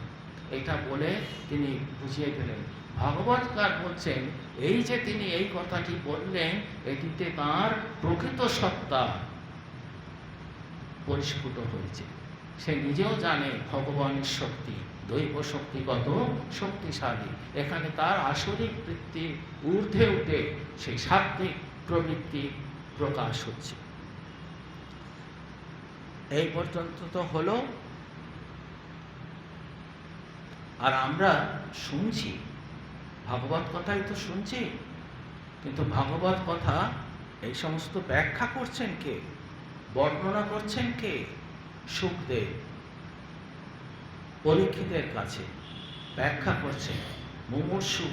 এটা বলে তিনি বুঝিয়ে দিলেন। ভাগবতকার বলছেন এই যে তিনি এই কথাটি বললেন, এটিতে তাঁর প্রকৃত সত্তা পরিস্ফুট হয়েছে। সে নিজেও জানে ভগবানের শক্তি, দৈব শক্তি কত শক্তিশালী। এখানে তার আসরিক বৃত্তির ঊর্ধ্বে উঠে সেই সাত্ত্বিক প্রবৃত্তি প্রকাশ হচ্ছে। এই পর্যন্ত তো হলো। আর আমরা শুনছি, ভাগবত কথাই তো শুনছি, কিন্তু ভাগবত কথা এই সমস্ত ব্যাখ্যা করছেন কে, বর্ণনা করছেন কে? শুকদেব পরীক্ষিতের কাছে ব্যাখ্যা করছেন, মুমূর্ষু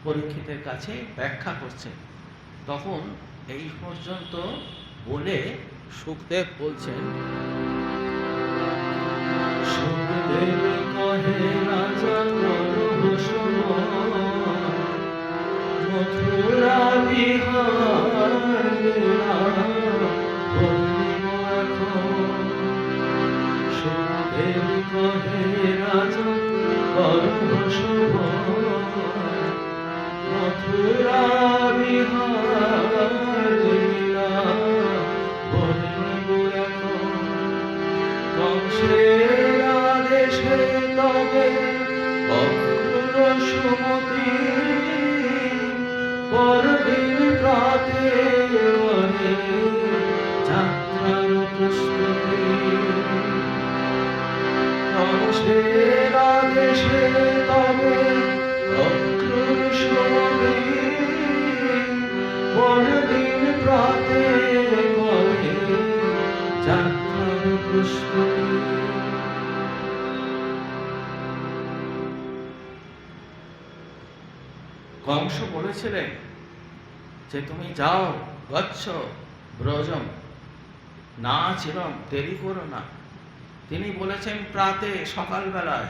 পরীক্ষিতের কাছে ব্যাখ্যা করছেন। তখন এই পর্যন্ত বলে শুকদেব বলছেন, শুকদেব কহে রাজা করো শোভন, মথুরা বিহার লীলা বলিব এখন। শুকদেব কহে রাজা করো শোভন, মথুরা বিহার লীলা বলিব এখন। কংসের আদেশে তবে অক্রূর সুমতি, পরদিন প্রাতে করে যাত্রার প্রস্তুতি। কংসের আদেশে তবে অক্রূর সুমতি, পরদিন প্রাতে করে যাত্রার প্রস্তুতি। কংস বলেছিলেন যে তুমি যাও, গচ্ছ ব্রজম, না চিরম, দেরি করো না। তিনি বলেছেন প্রাতে, সকালবেলায়,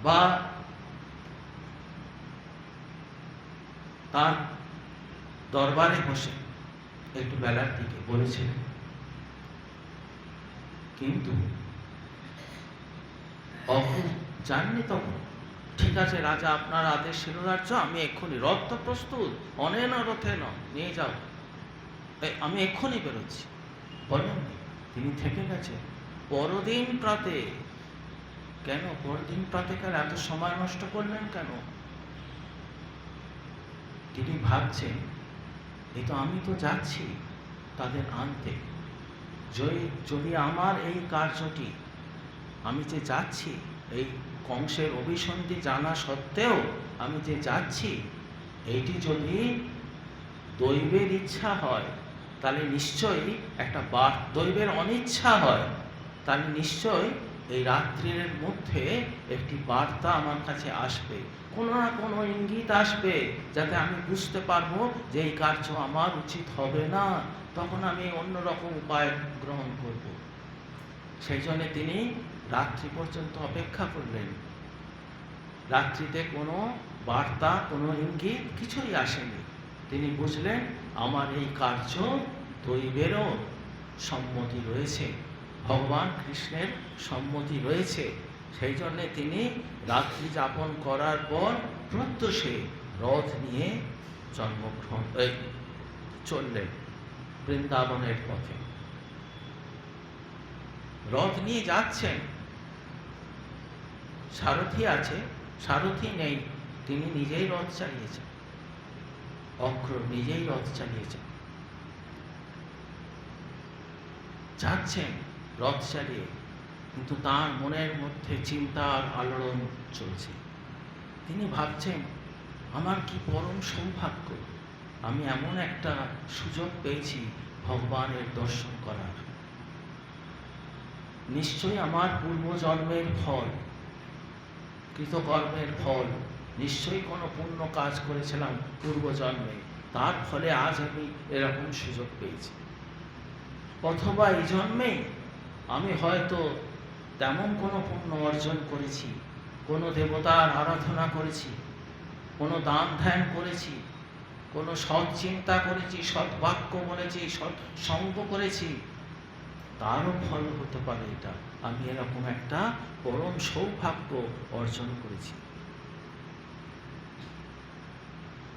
বা তার দরবারে বসে একটু বেলার দিকে বলেছিলেন। কিন্তু অক্রূর জাননি তখন। ঠিক আছে রাজা, আপনার আদেশ শিরোধার্য, আমি এক্ষুনি, রথ তো প্রস্তুত, অনেন রথেন, নিয়ে যাও, আমি এক্ষুনি বেরোচ্ছি। বলেননি, তিনি থেকে গেছেন পরদিন প্রাতে। কেন পরদিন প্রাতেকাল এত সময় নষ্ট করলেন কেন? তিনি ভাবছেন, এই তো আমি তো যাচ্ছি তাদের আনতে, যদি আমার এই কার্যটি, আমি যে যাচ্ছি, এই কংসের অভিসন্ধি জানা সত্ত্বেও আমি যে যাচ্ছি, এইটি যদি দৈবের ইচ্ছা হয়, তাহলে নিশ্চয়ই একটা দৈবের অনিচ্ছা হয়, তাহলে নিশ্চয়ই এই রাত্রির মধ্যে একটি বার্তা আমার কাছে আসবে, কোনো না কোনো ইঙ্গিত আসবে, যাতে আমি বুঝতে পারবো যে এই কার্য আমার উচিত হবে না, তখন আমি অন্যরকম উপায় গ্রহণ করব। সেই জন্য তিনি রাত্রি পর্যন্ত অপেক্ষা করলেন। রাত্রিতে কোনো বার্তা, কোনো ইঙ্গিত কিছুই আসেনি। তিনি বুঝলেন আমার এই কার্য দৈবেরও সম্মতি রয়েছে, ভগবান কৃষ্ণের সম্মতি রয়েছে। সেই জন্যে তিনি রাত্রি যাপন করার পর প্রত্যুষে রথ নিয়ে চললেন বৃন্দাবনের পথে। রথ নিয়ে যাচ্ছেন, সারথি আছে, সারথি নেই, তিনি নিজেই রথ চালিয়েছেন, অক্রূর নিজেই রথ চালিয়েছেন। যাচ্ছেন রথ চালিয়ে, কিন্তু তার মনের মধ্যে চিন্তার আলোড়ন চলছে। তিনি ভাবছেন, আমার কি পরম সৌভাগ্য, আমি এমন একটা সুযোগ পেয়েছি ভগবানের দর্শন করার। নিশ্চয়ই আমার পূর্বজন্মের ফল, কৃতকর্মের ফল, নিশ্চয়ই কোনো পুণ্য কাজ করেছিলাম পূর্বজন্মে, তার ফলে আজ আমি এরকম সুযোগ পেয়েছি। অথবা এই জন্মেই আমি হয়তো তেমন কোনো পুণ্য অর্জন করেছি, কোনো দেবতার আরাধনা করেছি, কোনো দান ধ্যান করেছি, কোনো সৎ চিন্তা করেছি, সৎ বাক্য বলেছি, সৎ সঙ্গ করেছি, তারও ফল হতে পারে এটা, আমি এরকম একটা পরম সৌভাগ্য অর্জন করেছি।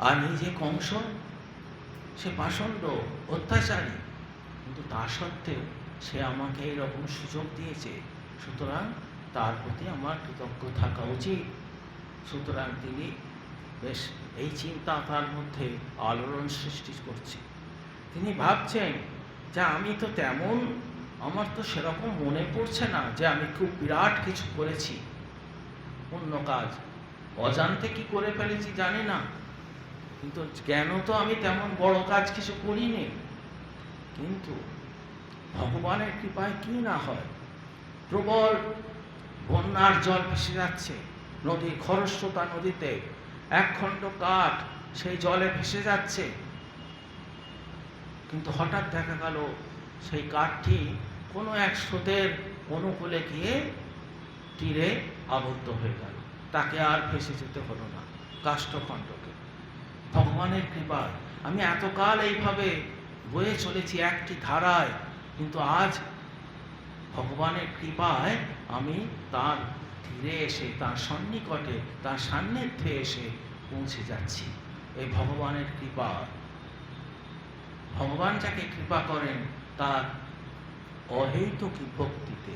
আর এই যে কংস, সে পাষণ্ড, অত্যাচারী, কিন্তু তা সত্ত্বেও সে আমাকে এইরকম সুযোগ দিয়েছে, সুতরাং তার প্রতি আমার কৃতজ্ঞ থাকা উচিত। সুতরাং তিনি বেশ এই চিন্তা তার মধ্যে আলোড়ন সৃষ্টি করছে। তিনি ভাবছেন যে আমি তো তেমন, আমার তো সেরকম মনে পড়ছে না যে আমি খুব বিরাট কিছু করেছি, পুণ্য কাজ, অজান্তে কি করে ফেলেছি জানি না, কিন্তু জ্ঞান তো আমি তেমন বড় কাজ কিছু করিনি, কিন্তু ভগবানের কৃপায় কি না হয়। প্রবল বন্যার জল ভেসে যাচ্ছে, নদী খরস্রোতা নদীতে একখণ্ড কাঠ সেই জলে ভেসে যাচ্ছে, কিন্তু হঠাৎ দেখা গেল সেই কাঠটি কোনো এক স্রোতের অনুকূলে গিয়ে তীরে আবদ্ধ হয়ে গেল, তাকে আর ভেসে যেতে হলো না কাষ্ঠখণ্ডকে। ভগবানের কৃপায় আমি এতকাল এইভাবে বয়ে চলেছি একটি ধারায়, কিন্তু আজ ভগবানের কৃপায় আমি তার তীরে এসে, তার সন্নিকটে, তার সান্নিধ্যে এসে পৌঁছে যাচ্ছি। এই ভগবানের কৃপা। ভগবান যাকে কৃপা করেন তার অহৈতুক ভক্তিতে,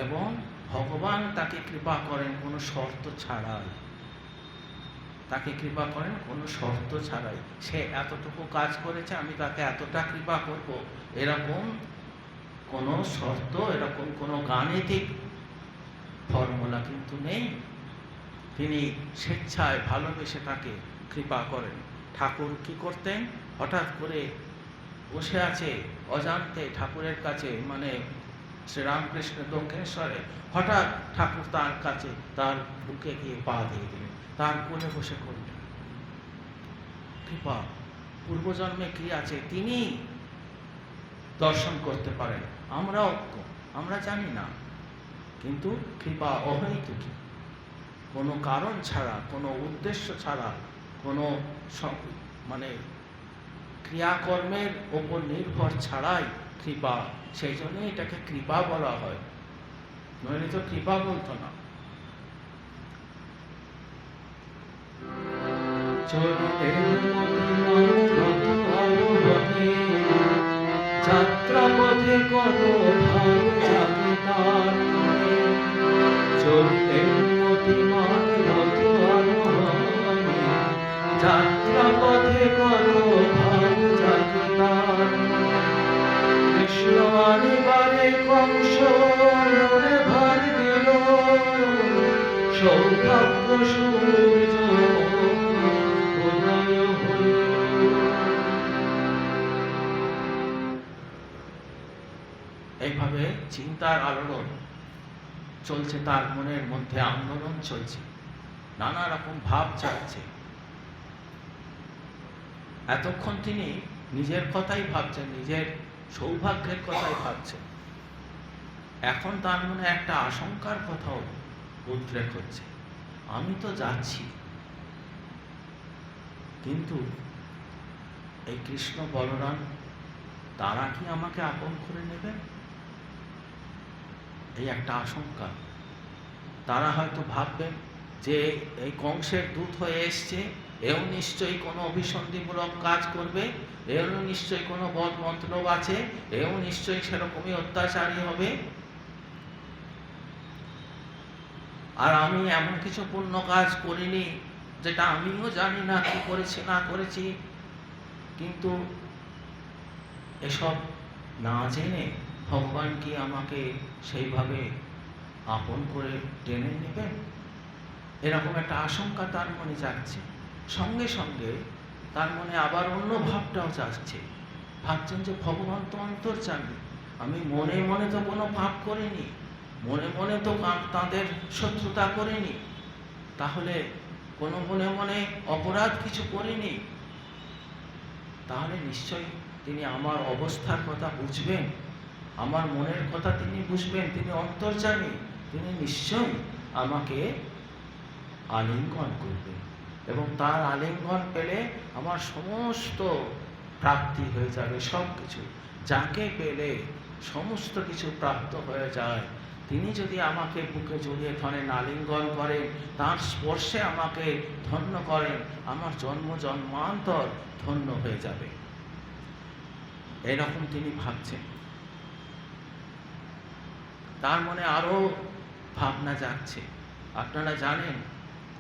এবং ভগবান তাকে কৃপা করেন কোনো শর্ত ছাড়াই। তাকে কৃপা করেন কোনো শর্ত ছাড়াই। সে এতটুকু কাজ করেছে, আমি তাকে এতটা কৃপা করব, এরকম কোনো শর্ত, এরকম কোনো গাণিতিক ফর্মুলা কিন্তু নেই। তিনি স্বেচ্ছায় ভালোবেসে তাকে কৃপা করেন। ঠাকুর কি করতেন? হঠাৎ করে বসে আছে অজান্তে ঠাকুরের কাছে, মানে শ্রীরামকৃষ্ণ দক্ষিণেশ্বরে, হঠাৎ ঠাকুর তার কাছে, তার বুকে গিয়ে পা দিয়ে দিলেন, তার কোলে বসে করলেন। কৃপা পূর্বজন্মে কি আছে তিনি দর্শন করতে পারেন, আমরা জানি না, কিন্তু কৃপা অহৈতুকী, কোনো কারণ ছাড়া, কোনো উদ্দেশ্য ছাড়া, কোনো মানে ক্রিয়াকর্মের ওপর নির্ভর ছাড়াই কৃপা। সেই জন্যই এটাকে কৃপা বলা হয়, নইলে তো কৃপা বলতো না। যাত্রা পথে কত ভাব জাগে তার, চলতে মতিমান রথ আরোহণে, যাত্রা পথে কত ভাব জাগে তার। কৃষ্ণ আনিবারে কংস মনে ভার দিল, সৌভাগ্য সূর্য উদয় হইল। এইভাবে চিন্তার আলোড়ন চলছে, তার মনের মধ্যে আন্দোলন চলছে, নানা রকম ভাব চাচ্ছে। এতক্ষণ তিনি নিজের কথাই ভাবছেন, নিজের সৌভাগ্যের কথাই ভাবছেন। এখন তার মনে একটা আশঙ্কার কথাও উদ্রেক হচ্ছে, আমি তো যাচ্ছি, কিন্তু এই কৃষ্ণ বলরাম তারা কি আমাকে আপন করে নেবেন? এই একটা আশঙ্কা। তারা হয়তো ভাববেন যে এই কংসের দূত হয়ে এসছে, এও নিশ্চয়ই কোনো অভিসন্ধিমূলক কাজ করবে, এও নিশ্চয়ই কোনো বদ মতলব আছে, এও নিশ্চয়ই সেরকমই অত্যাচারী হবে। আর আমি এমন কিছু পুণ্য কাজ করিনি যেটা আমিও জানি না কি করেছি না করেছি, কিন্তু এসব না জেনে ভগবান কি আমাকে সেইভাবে আপন করে টেনে নেবেন? এরকম একটা আশঙ্কা তার মনে জাগছে। সঙ্গে সঙ্গে তার মনে আবার অন্য ভাবটাও জাগছে। ভাবছেন যে ভগবান তো অন্তর্যামী, আমি মনে মনে তো কোনো পাপ করিনি, মনে মনে তো তাদের শত্রুতা করিনি, তাহলে কোনো মনে মনে অপরাধ কিছু করিনি, তাহলে নিশ্চয়ই তিনি আমার অবস্থার কথা বুঝবেন, আমার মনের কথা তিনি বুঝবেন, তিনি অন্তর্যামী, তিনি নিশ্চয়ই আমাকে আলিঙ্গন করবেন, এবং তার আলিঙ্গন পেলে আমার সমস্ত প্রাপ্তি হয়ে যাবে। সব কিছু যাকে পেলে সমস্ত কিছু প্রাপ্ত হয়ে যায়, তিনি যদি আমাকে বুকে জড়িয়ে ধরেন, আলিঙ্গন করেন, তার স্পর্শে আমাকে ধন্য করেন, আমার জন্ম জন্মান্তর ধন্য হয়ে যাবে। এরকম তিনি ভাবছেন। তার মনে আরো ভাবনা যাচ্ছে। আপনারা জানেন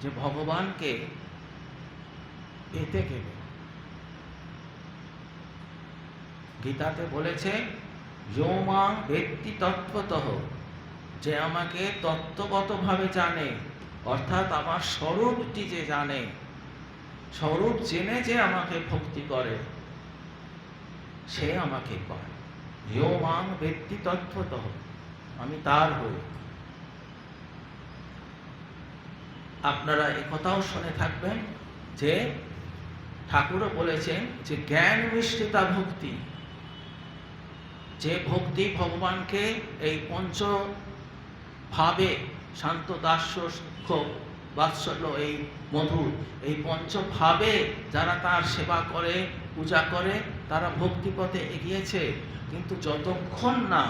যে ভগবানকে পেতে গেলে গীতাতে বলেছে, যো মাং বেত্তি তত্ত্বতঃ, যে আমাকে তত্ত্বগতভাবে জানে, অর্থাৎ আমার স্বরূপটি যে জানে, স্বরূপ জেনে যে আমাকে ভক্তি করে সে আমাকে পায়। ইয়ো মাং বেত্তি তত্ত্বতঃ, আমি তার হই। আপনারা একথাও শুনে থাকবেন যে ঠাকুরও বলেছেন যে জ্ঞান মিশ্রিতা ভক্তি, যে ভক্তি ভগবানকে এই পঞ্চ ভাবে শান্ত দাস্য সুখ বাৎসল্য এই মধুর এই পঞ্চভাবে যারা তার সেবা করে পূজা করে তারা ভক্তিপথে এগিয়েছে। কিন্তু যতক্ষণ না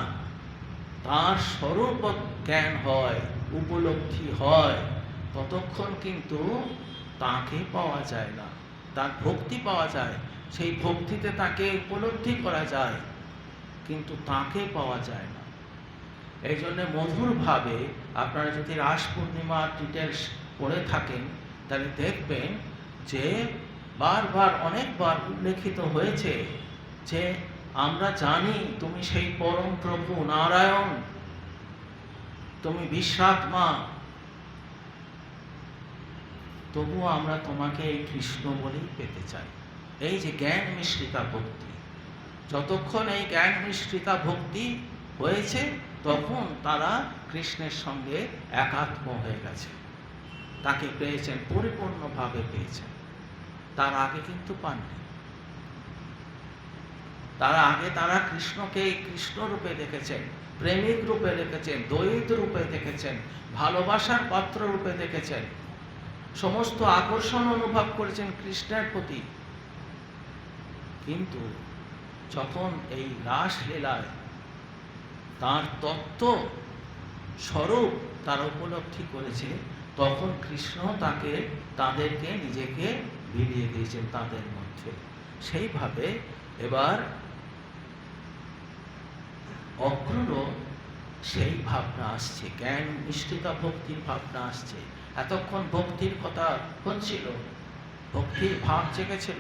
তার স্বরূপ জ্ঞান হয়, উপলব্ধি হয়, ততক্ষণ কিন্তু তাকে পাওয়া যায় না। তার ভক্তি পাওয়া যায়, সেই ভক্তিতে তাকে উপলব্ধি করা যায়, কিন্তু তাকে পাওয়া যায় না। এই জন্য মধুরভাবে আপনারা যদি রাস পূর্ণিমার ডিটেলস পড়ে থাকেন তাহলে দেখবেন যে বারবার অনেকবার উল্লেখিত হয়েছে যে আমরা জানি তুমি সেই পরম প্রভু নারায়ণ, তুমি বিশ্বাত্মা, তবুও আমরা তোমাকে এই কৃষ্ণ বলেই পেতে চাই। এই যে জ্ঞান মিশ্রিতা ভক্তি, যতক্ষণ এই জ্ঞান মিশ্রিতা ভক্তি হয়েছে তখন তারা কৃষ্ণের সঙ্গে একাত্ম হয়ে গেছে, তাকে পেয়েছেন, পরিপূর্ণভাবে পেয়েছেন। তার আগে কিন্তু পাননি। তার আগে তারা কৃষ্ণকে কৃষ্ণ রূপে দেখেছেন, প্রেমিক রূপে দেখেছেন, দ্বৈত রূপে দেখেছেন, ভালোবাসার পাত্র রূপে দেখেছেন, সমস্ত আকর্ষণ অনুভব করেছেন কৃষ্ণের প্রতি। কিন্তু যখন এই রাসলীলায় তার তত্ত্ব স্বরূপ তারা উপলব্ধি করেছে তখন কৃষ্ণ তাদেরকে নিজেকে বিলিয়ে দিয়েছেন তাদের মধ্যে। সেইভাবে এবার অগ্ররও সেই ভাবনা আসছে, জ্ঞান মিশ্রিতা ভক্তির ভাবনা আসছে। এতক্ষণ ভক্তির কথা হচ্ছিল, ভক্তির ভাব জেগেছিল,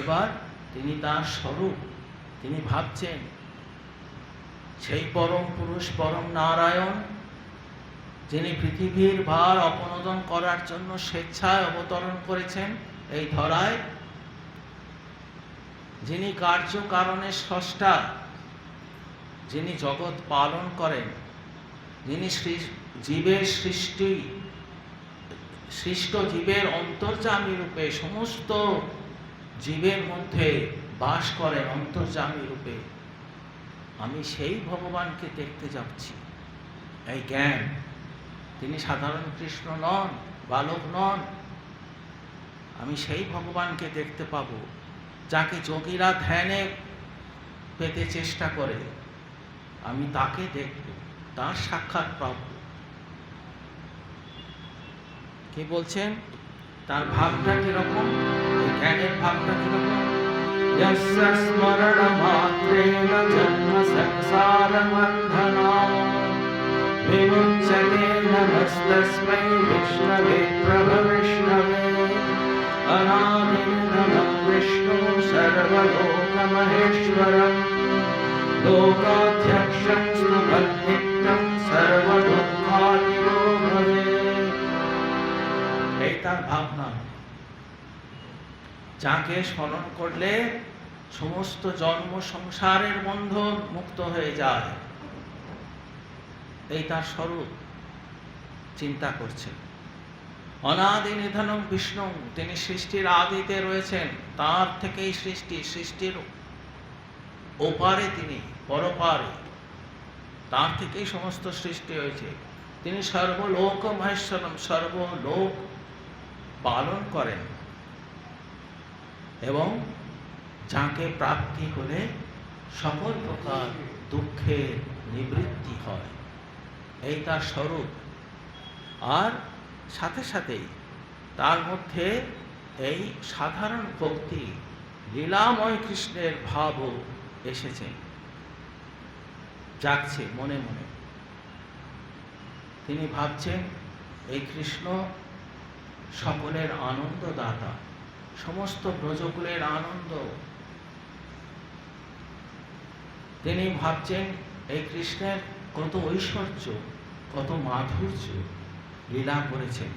এবার তিনি তার স্বরূপ তিনি ভাবছেন। সেই পরম পুরুষ পরম নারায়ণ যিনি পৃথিবীর ভার অপনোদন করার জন্য স্বেচ্ছায় অবতরণ করেছেন এই ধরায়, যিনি কার্য কারণের স্রষ্টা, যিনি জগৎ পালন করেন, যিনি জীবের সৃষ্ট জীবের অন্তর্যামী রূপে সমস্ত জীবের মধ্যে বাস করেন অন্তর্যামী রূপে, আমি সেই ভগবানকে দেখতে যাচ্ছি। এই জ্ঞান, তিনি সাধারণ কৃষ্ণ নন, বালক নন, আমি সেই ভগবানকে দেখতে পাবো যাকে যোগীরা ধ্যানে পেতে চেষ্টা করে, আমি তাকে দেখব, তার সাক্ষাৎ পাব। কি বলছেন? তার ভাবটা কিরকম, জ্ঞানের ভাবটা কিরকম? यस्य स्मरणमात्रेण जन्म संसारबन्धनात् विमुच्यते नमस्तस्मै विष्णवे प्रभविष्णवे अनादिनिधनं विष्णु सर्वलोकमहेश्वरं लोकाध्यक्षं स्तुवन्नित्यं सर्वदुःखादिरो भवेत्। এই তার ভাবনা, যাকে স্মরণ করলে সমস্ত জন্ম সংসারের বন্ধন মুক্ত হয়ে যায়, এই তার স্বরূপ চিন্তা করছেন। অনাদি নিধনং বিষ্ণু, তিনি সৃষ্টির আদিতে রয়েছেন, তার থেকেই সৃষ্টির ওপারে তিনি পরপারে, তার থেকেই সমস্ত সৃষ্টি হয়েছে। তিনি সর্বলোক মহেশ্বরম, সর্বলোক পালন করেন এবং যাকে প্রাপ্তি হলে সকল প্রকার দুঃখের নিবৃত্তি হয়, এই তার স্বরূপ। আর সাথে সাথেই তার মধ্যে এই সাধারণ ভক্তি লীলাময় কৃষ্ণের ভাবও এসেছে, জাগছে মনে মনে। তিনি ভাবছেন এই কৃষ্ণ সকলের আনন্দদাতা, সমস্ত ব্রজকুলের আনন্দ। তিনি ভাবছেন এই কৃষ্ণের কত ঐশ্বর্য, কত মাধুর্য লীলা করেছেন।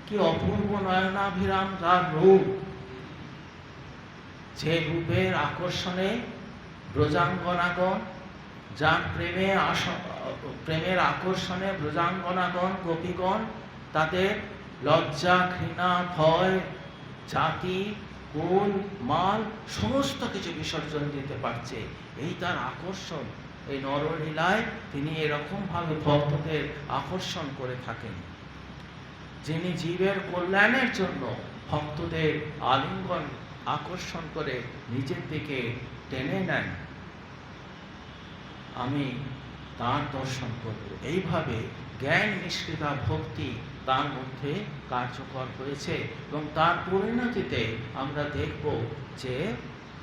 কি অপূর্ব নয়নাভিরাম তার রূপ, যে রূপের আকর্ষণে ব্রজাঙ্গনাগণ, যার প্রেমের আকর্ষণে ব্রজাঙ্গনাগণ গোপীগণ তাদের লজ্জা, ঘৃণা, ভয়, জাতি, কুল, মাল সমস্ত কিছু বিসর্জন দিতে পারছে। এই তার আকর্ষণ। এই নরলীলায় তিনি এরকমভাবে ভক্তদের আকর্ষণ করে থাকেন। যিনি জীবের কল্যাণের জন্য ভক্তদের আলিঙ্গন আকর্ষণ করে নিজের দিকে টেনে নেন, আমি তার দর্শন করব। এইভাবে জ্ঞান নিষ্কৃতা ভক্তি তার মধ্যে কার্যকর হয়েছে এবং তার পরিণতিতে আমরা দেখব যে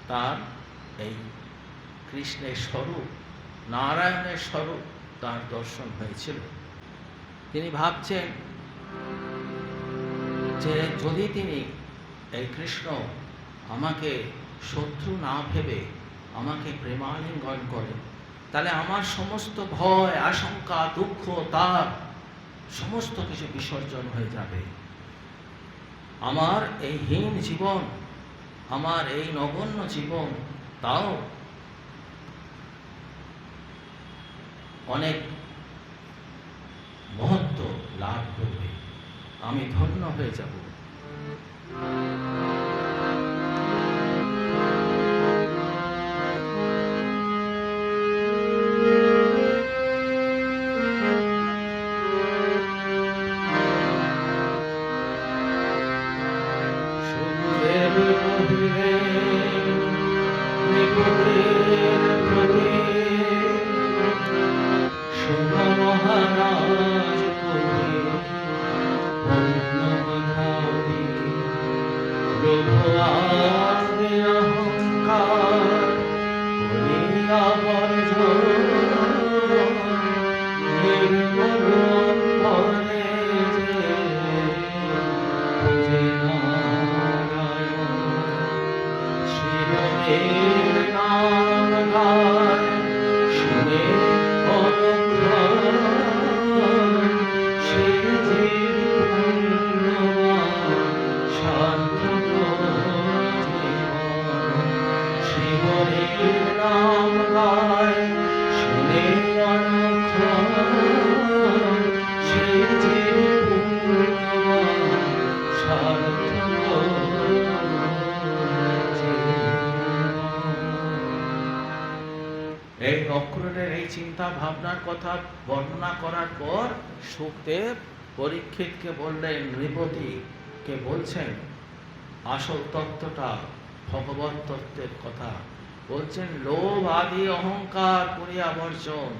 তার এই কৃষ্ণের স্বরূপ, নারায়ণের স্বরূপ তার দর্শন হয়েছিল। তিনি ভাবছেন যে যদি তিনি এই কৃষ্ণ আমাকে শত্রু না ভেবে আমাকে প্রেমালিঙ্গন করেন, তাহলে আমার সমস্ত ভয়, আশঙ্কা, দুঃখ, তাপ সমস্ত কিছু বিসর্জন হয়ে যাবে। আমার এই হীন জীবন, আমার এই নগণ্য জীবন, তাও অনেক মহত্ব লাভ করবে, আমি ধন্য হয়ে যাব। এই নক্ষত্রের এই চিন্তা ভাবনার কথা বর্ণনা করার পর সুখদেব পরীক্ষিতকে বললেন, নৃপতিকে বলছেন আসল তত্ত্বটা, ভগবত তত্ত্বের কথা বলছেন। লোভ আদি অহংকার করিয়া বর্জন,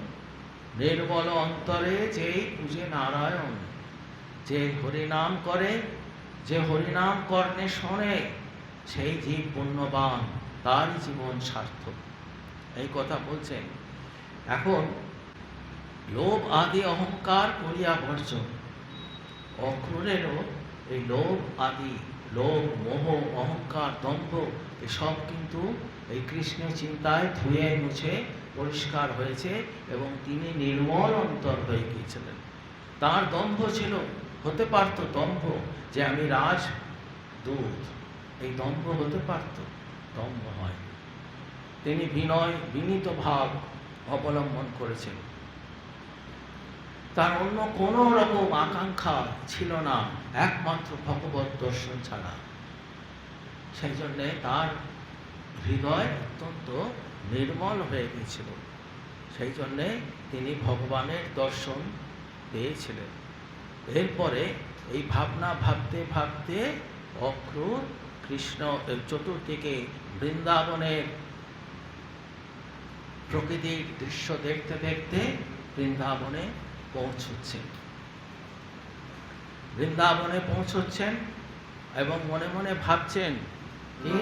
নির্মল অন্তরে যেই পূজে নারায়ণ। যে হরিনাম করে, যে হরিনাম কর্ণে শোনে, সেই জীব পুণ্যবান, তারই জীবন সার্থক। এই কথা বলছেন। এখন লোভ আদি অহংকার করিয়া বর্জন, অক্রূরেরও এই লোভ আদি, লোভ, মোহ, অহংকার, দম্ভ এসব কিন্তু এই কৃষ্ণের চিন্তায় ধুয়ে মুছে পরিষ্কার হয়েছে এবং তিনি নির্মল অন্তর হয়ে গিয়েছিলেন। তার দম্ভ ছিল, হতে পারত দম্ভ যে আমি রাজদূত, এই দম্ভ হতে পারত, দম্ভ হয়। তিনি বিনীত ভাব অবলম্বন করেছেন। তার অন্য কোনো রকম আকাঙ্ক্ষা ছিল না, একমাত্র ভগবত দর্শন ছাড়া। সেই জন্যে তার হৃদয় অত্যন্ত নির্মল হয়ে গিয়েছিল। সেই জন্যে তিনি ভগবানের দর্শন পেয়েছিলেন। এরপরে এই ভাবনা ভাবতে ভাবতে অক্রূর কৃষ্ণ চতুর্দিকে বৃন্দাবনের প্রকৃতির দৃশ্য দেখতে দেখতে বৃন্দাবনে পৌঁছচ্ছেন এবং মনে মনে ভাবছেন কি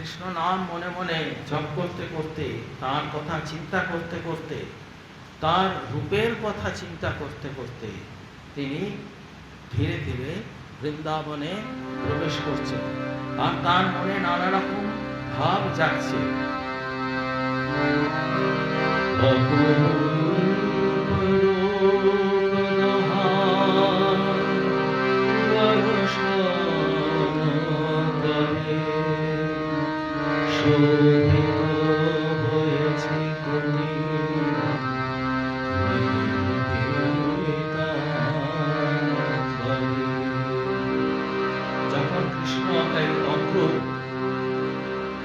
কৃষ্ণ নাম মনে মনে জপ করতে করতে, তার কথা চিন্তা করতে করতে, তার রূপের কথা চিন্তা করতে করতে তিনি ধীরে ধীরে বৃন্দাবনে প্রবেশ করছেন। আর তার মনে নানা রকম ভাব জাগছে। যখন কৃষ্ণ এই অক্রূর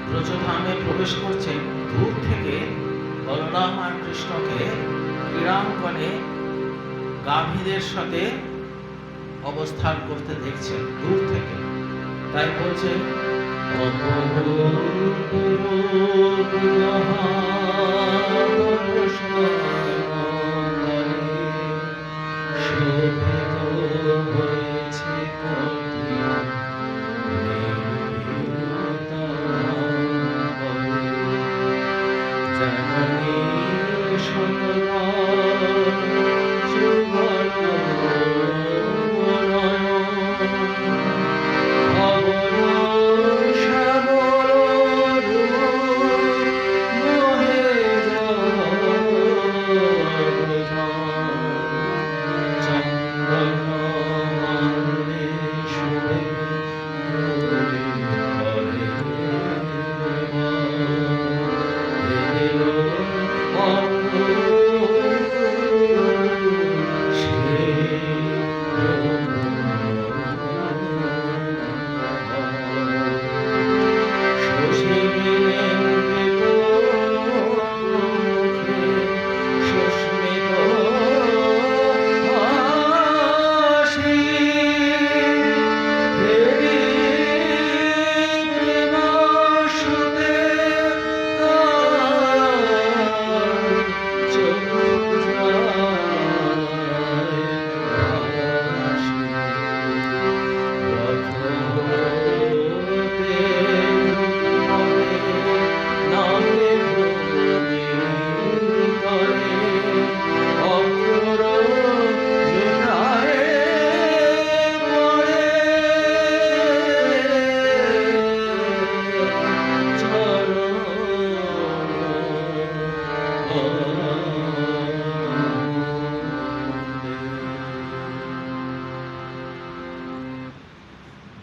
ব্রজধামে প্রবেশ করছেন, দূর থেকে বলরাম আর কৃষ্ণকে ক্রীড়াঙ্গনে গাভীদের সাথে অবস্থান করতে দেখছেন দূর থেকে। তাই বলছে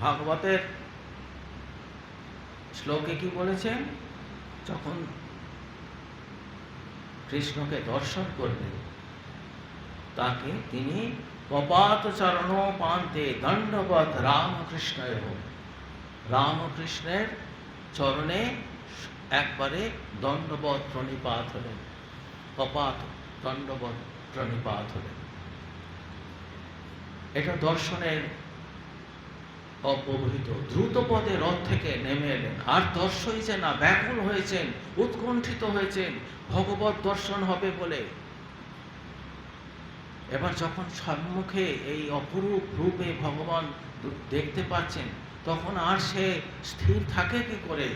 ভাগবতের শ্লোকে কি বলেছেন? যখন কৃষ্ণকে দর্শন করলেন, তাকে তিনি কপাত চরণ পান্তে দণ্ডবৎ রামকৃষ্ণের, রামকৃষ্ণের চরণে একবারে দণ্ডবৎ প্রণিপাত হলেন, কপাত দণ্ডবৎ প্রণিপাত হলেন। এটা দর্শনের অপবহিত। দ্রুত পদে রথ থেকে নেমে এলেন, আর দর্শই যে না, ব্যাকুল হয়েছেন, উৎকণ্ঠিত হয়েছেন ভগবত দর্শন হবে বলে। এবার যখন সম্মুখে এই অপরূপ রূপে ভগবান দেখতে পাচ্ছেন, তখন আর সে স্থির থাকে কি করে?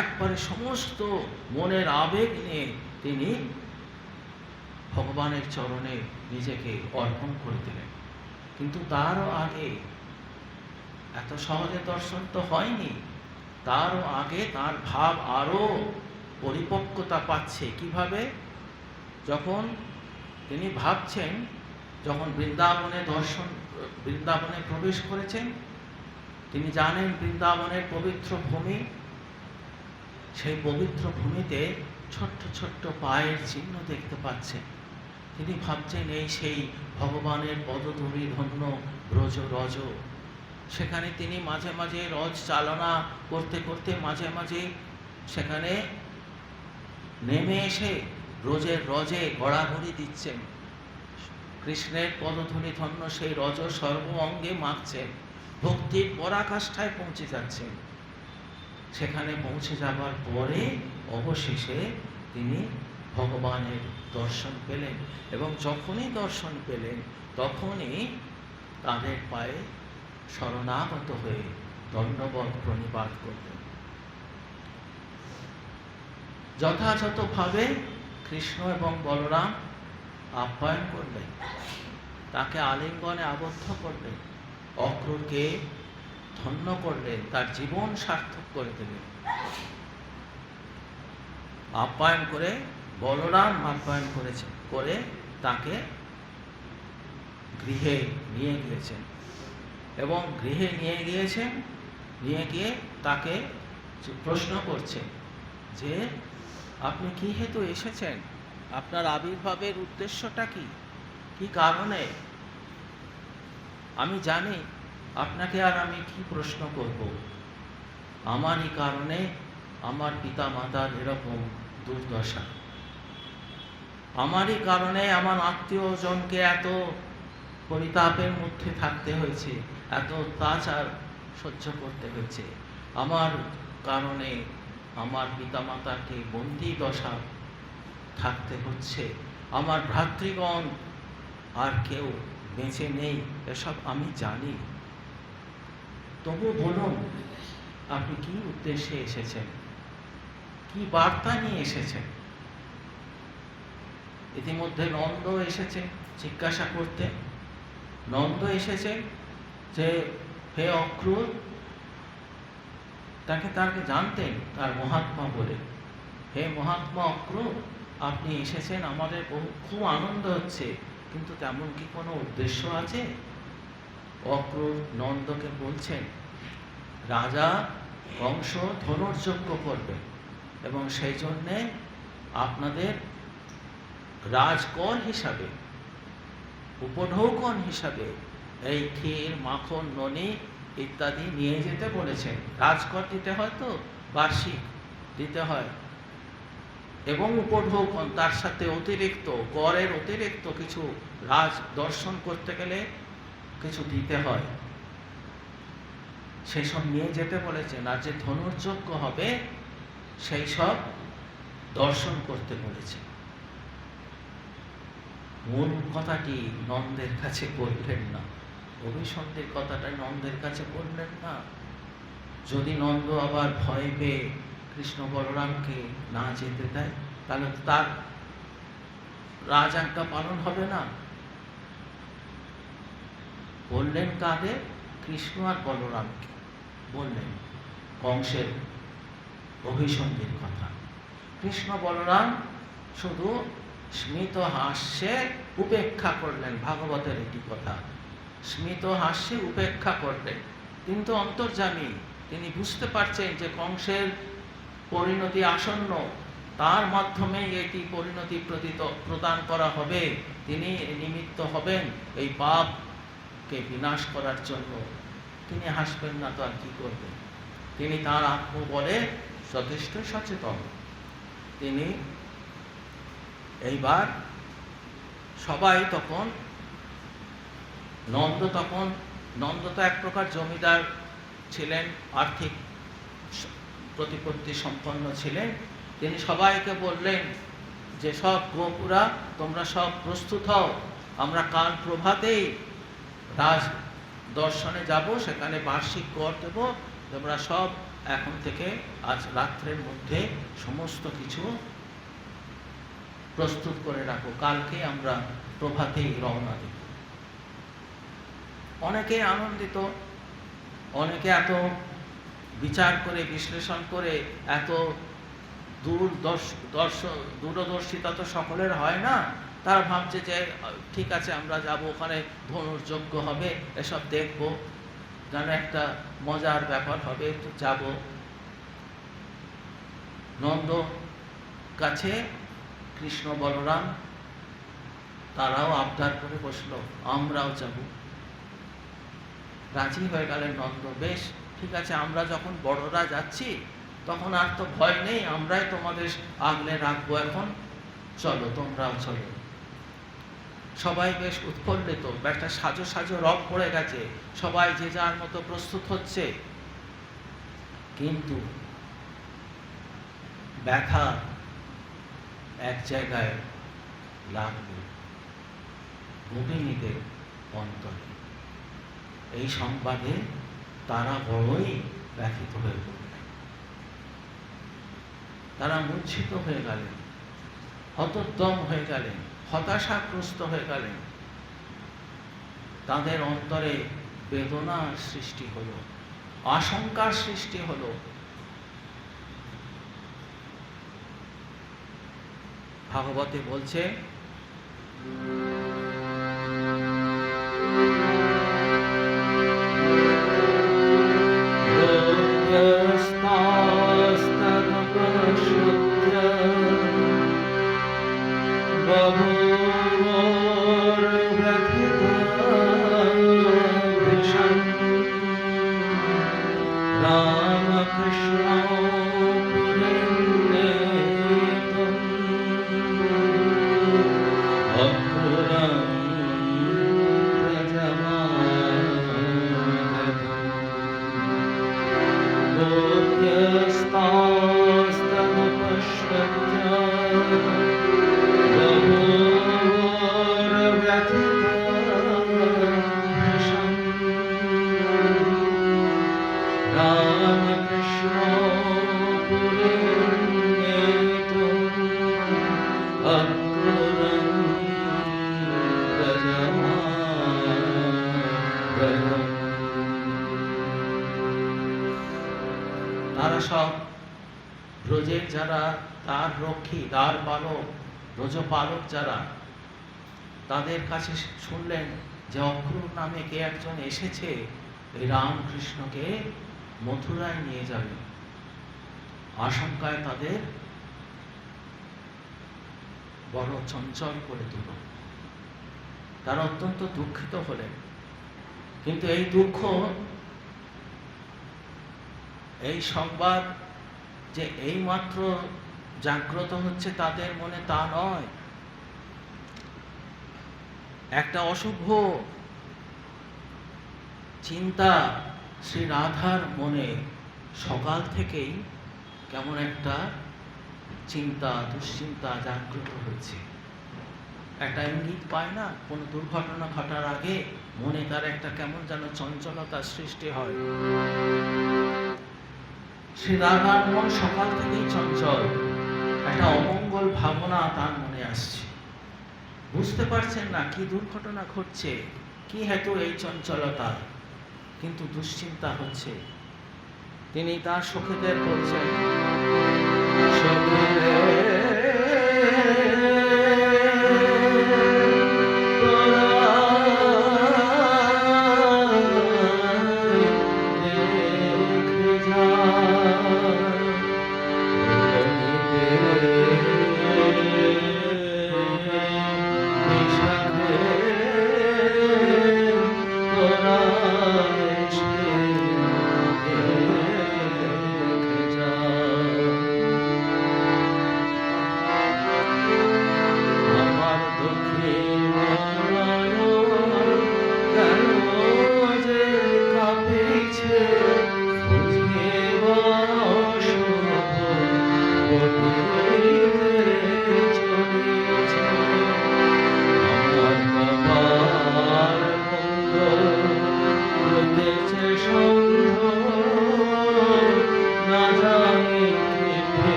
একবারে সমস্ত মনের আবেগ নিয়ে তিনি ভগবানের চরণে নিজেকে অর্পণ করে দিলেন। কিন্তু তারও আগে, এত সহজে দর্শন তো হয়নি, তারও আগে তার ভাব আরো পরিপক্কতা পাচ্ছে। কিভাবে? যখন তিনি ভাবছেন, যখন বৃন্দাবনে প্রবেশ করেছেন, তিনি জানেন বৃন্দাবনের পবিত্র ভূমি, সেই পবিত্র ভূমিতে ছোট্ট ছোট্ট পায়ের চিহ্ন দেখতে পাচ্ছেন। তিনি ভাবছেন এই সেই ভগবানের পদধূলি ধন্য ব্রজ রজ। সেখানে তিনি মাঝে মাঝে রজ চালনা করতে করতে মাঝে মাঝে সেখানে নেমে এসে ব্রজের রজে গড়াগড়ি দিচ্ছেন। কৃষ্ণের পদধূলি ধন্য সেই রজ সর্ব অঙ্গে মাখছেন, ভক্তির পরাকাষ্ঠায় পৌঁছে যাচ্ছেন। সেখানে পৌঁছে যাবার পরে অবশেষে তিনি ভগবানের দর্শন পেলেন, এবং যখনই দর্শন পেলেন তখনই তাদের পায়ে শরণাগত হয়ে দণ্ডবৎ প্রণিপাত করলেন। যথাযথভাবে কৃষ্ণ এবং বলরাম আপ্যায়ন করলেন, তাকে আলিঙ্গনে আবদ্ধ করলেন, অক্রূরকে ধন্য করলেন, তার জীবন সার্থক করে দিলেন। আপ্যায়ন করে বলরাম আপ্যায়ন করে তাকে গৃহে নিয়ে গিয়েছেন, এবং গৃহে নিয়ে গিয়ে তাকে প্রশ্ন করছেন যে আপনি কি হেতু এসেছেন, আপনার আবির্ভাবের উদ্দেশ্যটা কি কারণে? আমি জানি আপনাকে আর আমি কি প্রশ্ন করব। আমারই কারণে আমার পিতা মাতার এরকম দুর্দশা, আমারই কারণে আমার আত্মীয়জনকে এত পরিতাপের মধ্যে থাকতে হয়েছে, এত অত্যাচার সহ্য করতে হয়েছে, আমার কারণে আমার পিতামাতাকে বন্দী দশা থাকতে হচ্ছে, আমার ভ্রাতৃগণ আর কেউ বেঁচে নেই, এসব আমি জানি। তবু বলুন আপনি কি উদ্দেশ্যে এসেছেন, কি বার্তা নিয়ে এসেছেন? ইতিমধ্যে নন্দ এসেছে জিজ্ঞাসা করতে। নন্দ এসেছে যে হে অক্রূর, তাকে জানতেন তার মহাত্মা বলে। হে মহাত্মা অক্রূর, আপনি এসেছেন, আমাদের খুব আনন্দ হচ্ছে, কিন্তু তেমন কি কোনো উদ্দেশ্য আছে? অক্রূর নন্দকে বলছেন, রাজা কংস ধনুর্যজ্ঞ করবে, এবং সেই জন্যে আপনাদের রাজকর হিসাবে, উপঢৌকন হিসাবে এই ক্ষীর, মাখন, ননি ইত্যাদি নিয়ে যেতে বলেছেন। রাজকর দিতে হয় তো, বার্ষিক দিতে হয়, এবং উপঢৌকন তার সাথে অতিরিক্ত, করের অতিরিক্ত কিছু রাজ দর্শন করতে গেলে কিছু দিতে হয়, সেসব নিয়ে যেতে বলেছেন। আর যে ধনুর্যজ্ঞ হবে সেই সব দর্শন করতে বলেছেন। মূল কথাটি নন্দের কাছে বললেন না, অভিসন্ধির কথাটা নন্দের কাছে বললেন না। যদি নন্দ আবার ভয় পেয়ে কৃষ্ণ বলরামকে না যেতে দেয়, তাহলে তার রাজআজ্ঞা পালন হবে না। বললেন কাদের? কৃষ্ণ আর বলরামকে বললেন কংসের অভিসন্ধির কথা। কৃষ্ণ বলরাম শুধু স্মিত হাস্যে উপেক্ষা করলেন, ভাগবতের এটি কথা। স্মিত হাস্যে উপেক্ষা করলেন, কিন্তু অন্তর্যামী, তিনি বুঝতে পারছেন যে কংসের পরিণতি আসন্ন, তার মাধ্যমে এটি পরিণতি প্রদান করা হবে, তিনি নিমিত্ত হবেন এই পাপকে বিনাশ করার জন্য। তিনি হাসবেন না তো আর কি করবেন? তিনি তার আত্মবলে যথেষ্ট সচেতন। তিনি এইবার সবাই তখন, নন্দ তো এক প্রকার জমিদার ছিলেন, আর্থিক প্রতিপত্তি সম্পন্ন ছিলেন। তিনি সবাইকে বললেন যে সব গোপুরা তোমরা সব প্রস্তুত হও, আমরা কাল প্রভাতেই রাজ দর্শনে যাব, সেখানে বার্ষিক কর দেব, তোমরা সব এখন থেকে আজ রাত্রের মধ্যে সমস্ত কিছু প্রস্তুত করে রাখো, কালকে আমরা প্রভাতেই রওনা দেব। অনেকে আনন্দিত, অনেকে এত বিচার করে বিশ্লেষণ করে, এত দূরদর্শিতা তো সকলের হয় না। তারা ভাবছে যে ঠিক আছে আমরা যাব, ওখানে ধনুর্যজ্ঞ হবে, এসব দেখবো, যেন একটা মজার ব্যাপার হবে, একটু যাব। নন্দ কাছে কৃষ্ণ বলরাম তারাও আবদার করে বসলো, আমরাও যাব। রাজি হয়ে গেলেন নন্দ, বেশ ঠিক আছে, আমরা যখন বড়রা যাচ্ছি তখন আর তো ভয় নেই, আমরাই তোমাদের আগলে রাখবো, এখন চলো, তোমরাও চলো। সবাই বেশ উৎফুল্লিত, একটা সাজো রব পড়ে গেছে, সবাই যে যার মতো প্রস্তুত হচ্ছে। কিন্তু ব্যথা এক জায়গায় লাগবে, ভূমিনীদের অন্তরে। এই সংবাদে তারা বড়ই ব্যথিত হয়ে পড়লেন। তারা মূর্ছিত হয়ে গেলেন, হতোদ্যম হয়ে গেলেন, হতাশাগ্রস্ত হয়ে গেলেন। তাদের অন্তরে বেদনার সৃষ্টি হলো, আশঙ্কার সৃষ্টি হলো। ভাগবতে বলছে, তারা সব ব্রজের যারা দ্বার রক্ষী, দ্বার পালক, ব্রজপালক যারা, তাদের কাছে শুনলেন যে অক্রূর নামে কে একজন এসেছে, এই রামকৃষ্ণকে মথুরায় নিয়ে যাবে। আশঙ্কায় তাদের বড় চঞ্চল করে দিল। তারা অত্যন্ত দুঃখিত হলেন। কিন্তু এই দুঃখ, এই সংবাদ যে এইমাত্র জাগ্রত হচ্ছে তাদের মনে, তা নয়। একটা অশুভ চিন্তা শ্রী রাধার মনে সকাল থেকেই কেমন একটা চিন্তা, দুশ্চিন্তা জাগ্রত হয়েছে। একটা ইঙ্গিত পায় না, কোনো দুর্ঘটনা ঘটার আগে মনে তার একটা কেমন যেন চঞ্চলতার সৃষ্টি হয়। শ্রী রাধার মন সকাল থেকেই চঞ্চল, একটা অমঙ্গল ভাবনা তার মনে আসছে। বুঝতে পারছেন না কি দুর্ঘটনা ঘটছে, কি হেতু এই চঞ্চলতা, কিন্তু দুশ্চিন্তা হচ্ছে। তিনি তার সখীদের বলছেন,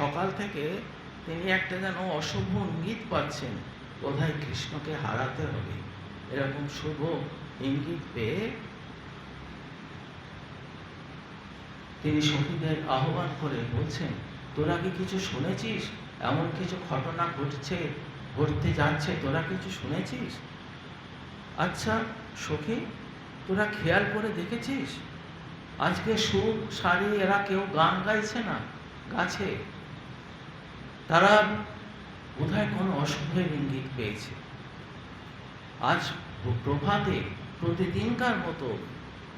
সকাল থেকে তিনি একটা যেন অশুভ ইঙ্গিত পাচ্ছেন, বোধহয় কৃষ্ণকে হারাতে হবে। এরকম শুভ ইঙ্গিত পেয়ে তিনি সখীদের আহ্বান করে বলছেন, তোরা কি কিছু শুনেছিস? এমন কিছু ঘটনা ঘটতে যাচ্ছে, তোরা কিছু শুনেছিস? আচ্ছা সখী, তোরা খেয়াল করে দেখেছিস আজকে সুর সারি এরা কেউ গান গাইছে না, গাছে তারা বোধহয় কোনো অশুভের ইঙ্গিত পেয়েছে। আজ প্রভাতে প্রতিদিনকার মতো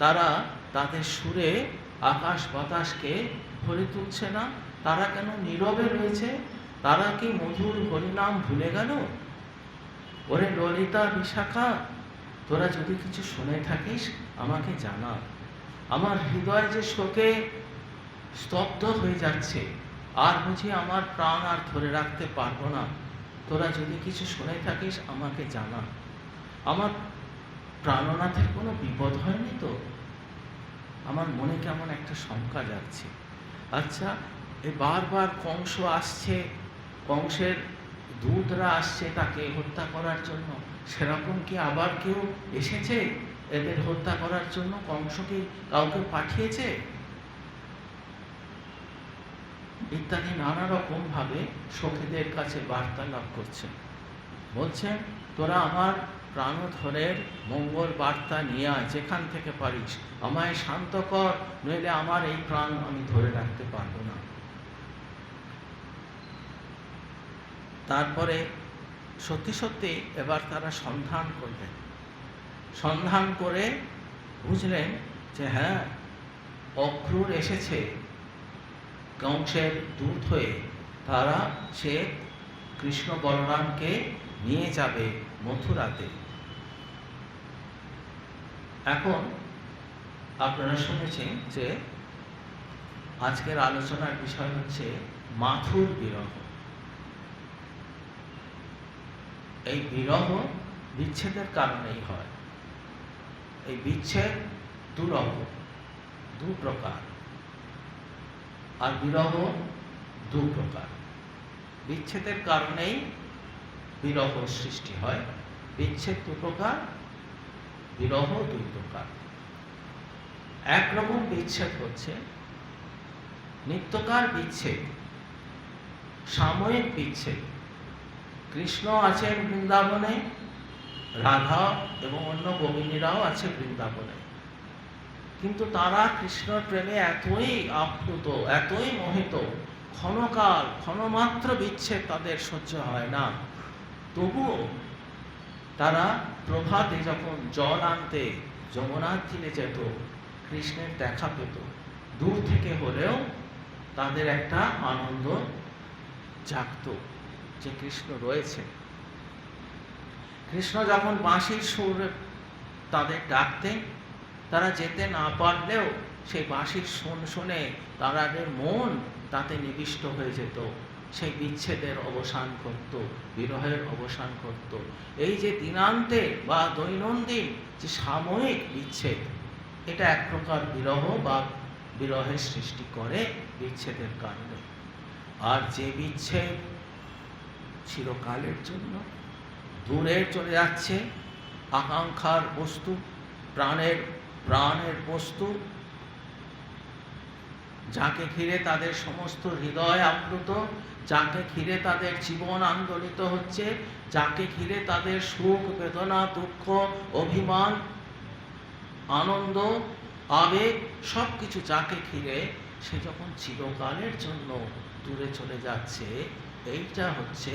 তারা তাদের সুরে আকাশ বাতাসকে ভরে তুলছে না। তারা কেন নীরবে রয়েছে? তারা কি মধুর হরিনাম ভুলে গেল? ওরে ললিতা বিশাখা, তোরা যদি কিছু শুনে থাকিস আমাকে জানা। আমার হৃদয় যে শোকে স্তব্ধ হয়ে যাচ্ছে, আর বুঝি আমার প্রাণ আর ধরে রাখতে পারবো না। তোরা যদি কিছু শুনে থাকিস আমাকে জানা। আমার প্রাণনাথের কোনো বিপদ হয়নি তো? আমার মনে কেমন একটা শঙ্কা যাচ্ছে। আচ্ছা, এই বারবার কংস আসছে, কংসের দূতরা আসছে তাকে হত্যা করার জন্য, সেরকম কি আবার কেউ এসেছে এদের হত্যা করার জন্য? কংস কি কাউকে পাঠিয়েছে? ইত্যাদি নানা রকম ভাবে সখীদের কাছে বার্তালাপ করছেন। বলছেন, তোরা আমার প্রাণধরের মঙ্গল বার্তা নিয়ে আয়, যেখান থেকে পারিস আমায় শান্ত কর, নইলে আমার এই প্রাণ আমি ধরে রাখতে পারবো না। তারপরে সত্যি সত্যি এবার তারা সন্ধান করলেন। সন্ধান করে বুঝলেন যে হ্যাঁ, অক্রূর এসেছে কংসের দূত হয়ে। তারা সে কৃষ্ণ বলরামকে নিয়ে যাবে মথুরাতে। এখন আপনারা শুনেছেন যে আজকের আলোচনার বিষয় হচ্ছে মাথুর বিরহ। এই বিরহ বিচ্ছেদের কারণেই হয়। এই বিচ্ছেদ দু প্রকার, আর বিরহ দু প্রকার। বিচ্ছেদের কারণেই বিরহ সৃষ্টি হয়। বিচ্ছেদ দু প্রকার, বিরহ দুই প্রকার। একরকম বিচ্ছেদ হচ্ছে নিত্যকার বিচ্ছেদ, সাময়িক বিচ্ছেদ। কৃষ্ণ আছেন বৃন্দাবনে, রাধা এবং অন্য গোপিনীরাও আছে বৃন্দাবনে, কিন্তু তারা কৃষ্ণর প্রেমে এতই আপ্লুত, এতই মোহিত, ক্ষণকাল ক্ষণমাত্র বিচ্ছেদ তাদের সহ্য হয় না। তবুও তারা প্রভাতে যখন জল আনতে যমুনার তীরে যেত, কৃষ্ণের দেখা পেত, দূর থেকে হলেও তাদের একটা আনন্দ জাগত যে কৃষ্ণ রয়েছে। কৃষ্ণ যখন বাঁশির সুর তাদের ডাকতেন, তারা যেতে না পারলেও সেই বাঁশির শুনে তাদের মন তাতে নিবিষ্ট হয়ে যেত। সেই বিচ্ছেদের অবসান ঘটত, বিরহের অবসান ঘটত। এই যে দিনান্তে বা দৈনন্দিন যে সাময়িক বিচ্ছেদ, এটা এক প্রকার বিরহ বা বিরহের সৃষ্টি করে বিচ্ছেদের কারণে। আর যে বিচ্ছেদ চিরকালের জন্য দূরে চলে যাচ্ছে, আকাঙ্ক্ষার বস্তু, প্রাণের বস্তু, যাকে ঘিরে তাদের সমস্ত হৃদয় আপ্লুত, যাকে ঘিরে তাদের জীবন আন্দোলিত হচ্ছে, যাকে ঘিরে তাদের সুখ বেদনা দুঃখ অভিমান আনন্দ আবেগ সব কিছু যাকে ঘিরে, সে যখন চিরকালের জন্য দূরে চলে যাচ্ছে, এইটা হচ্ছে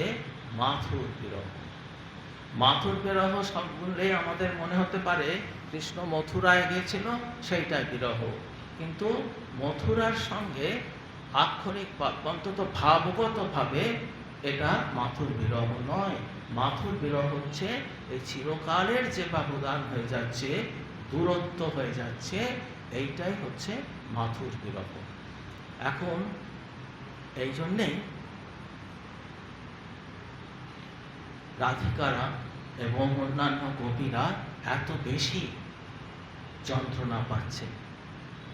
মাথুর বিরহ। মাথুর বিরহ শুনলে আমাদের মনে হতে পারে কৃষ্ণ মথুরায় গিয়েছিল, সেইটাই বিরহ। কিন্তু মথুরার সঙ্গে আক্ষরিক বা অন্তত ভাবগতভাবে এটা মাথুর বিরহ নয়। মাথুর বিরহ হচ্ছে এই চিরকালের যে ব্যবধান হয়ে যাচ্ছে, দূরত্ব হয়ে যাচ্ছে, এইটাই হচ্ছে মাথুর বিরহ। এখন এই জন্যেই রাধিকারা এবং অন্যান্য গোপীরা এত বেশি যন্ত্রণা পাচ্ছে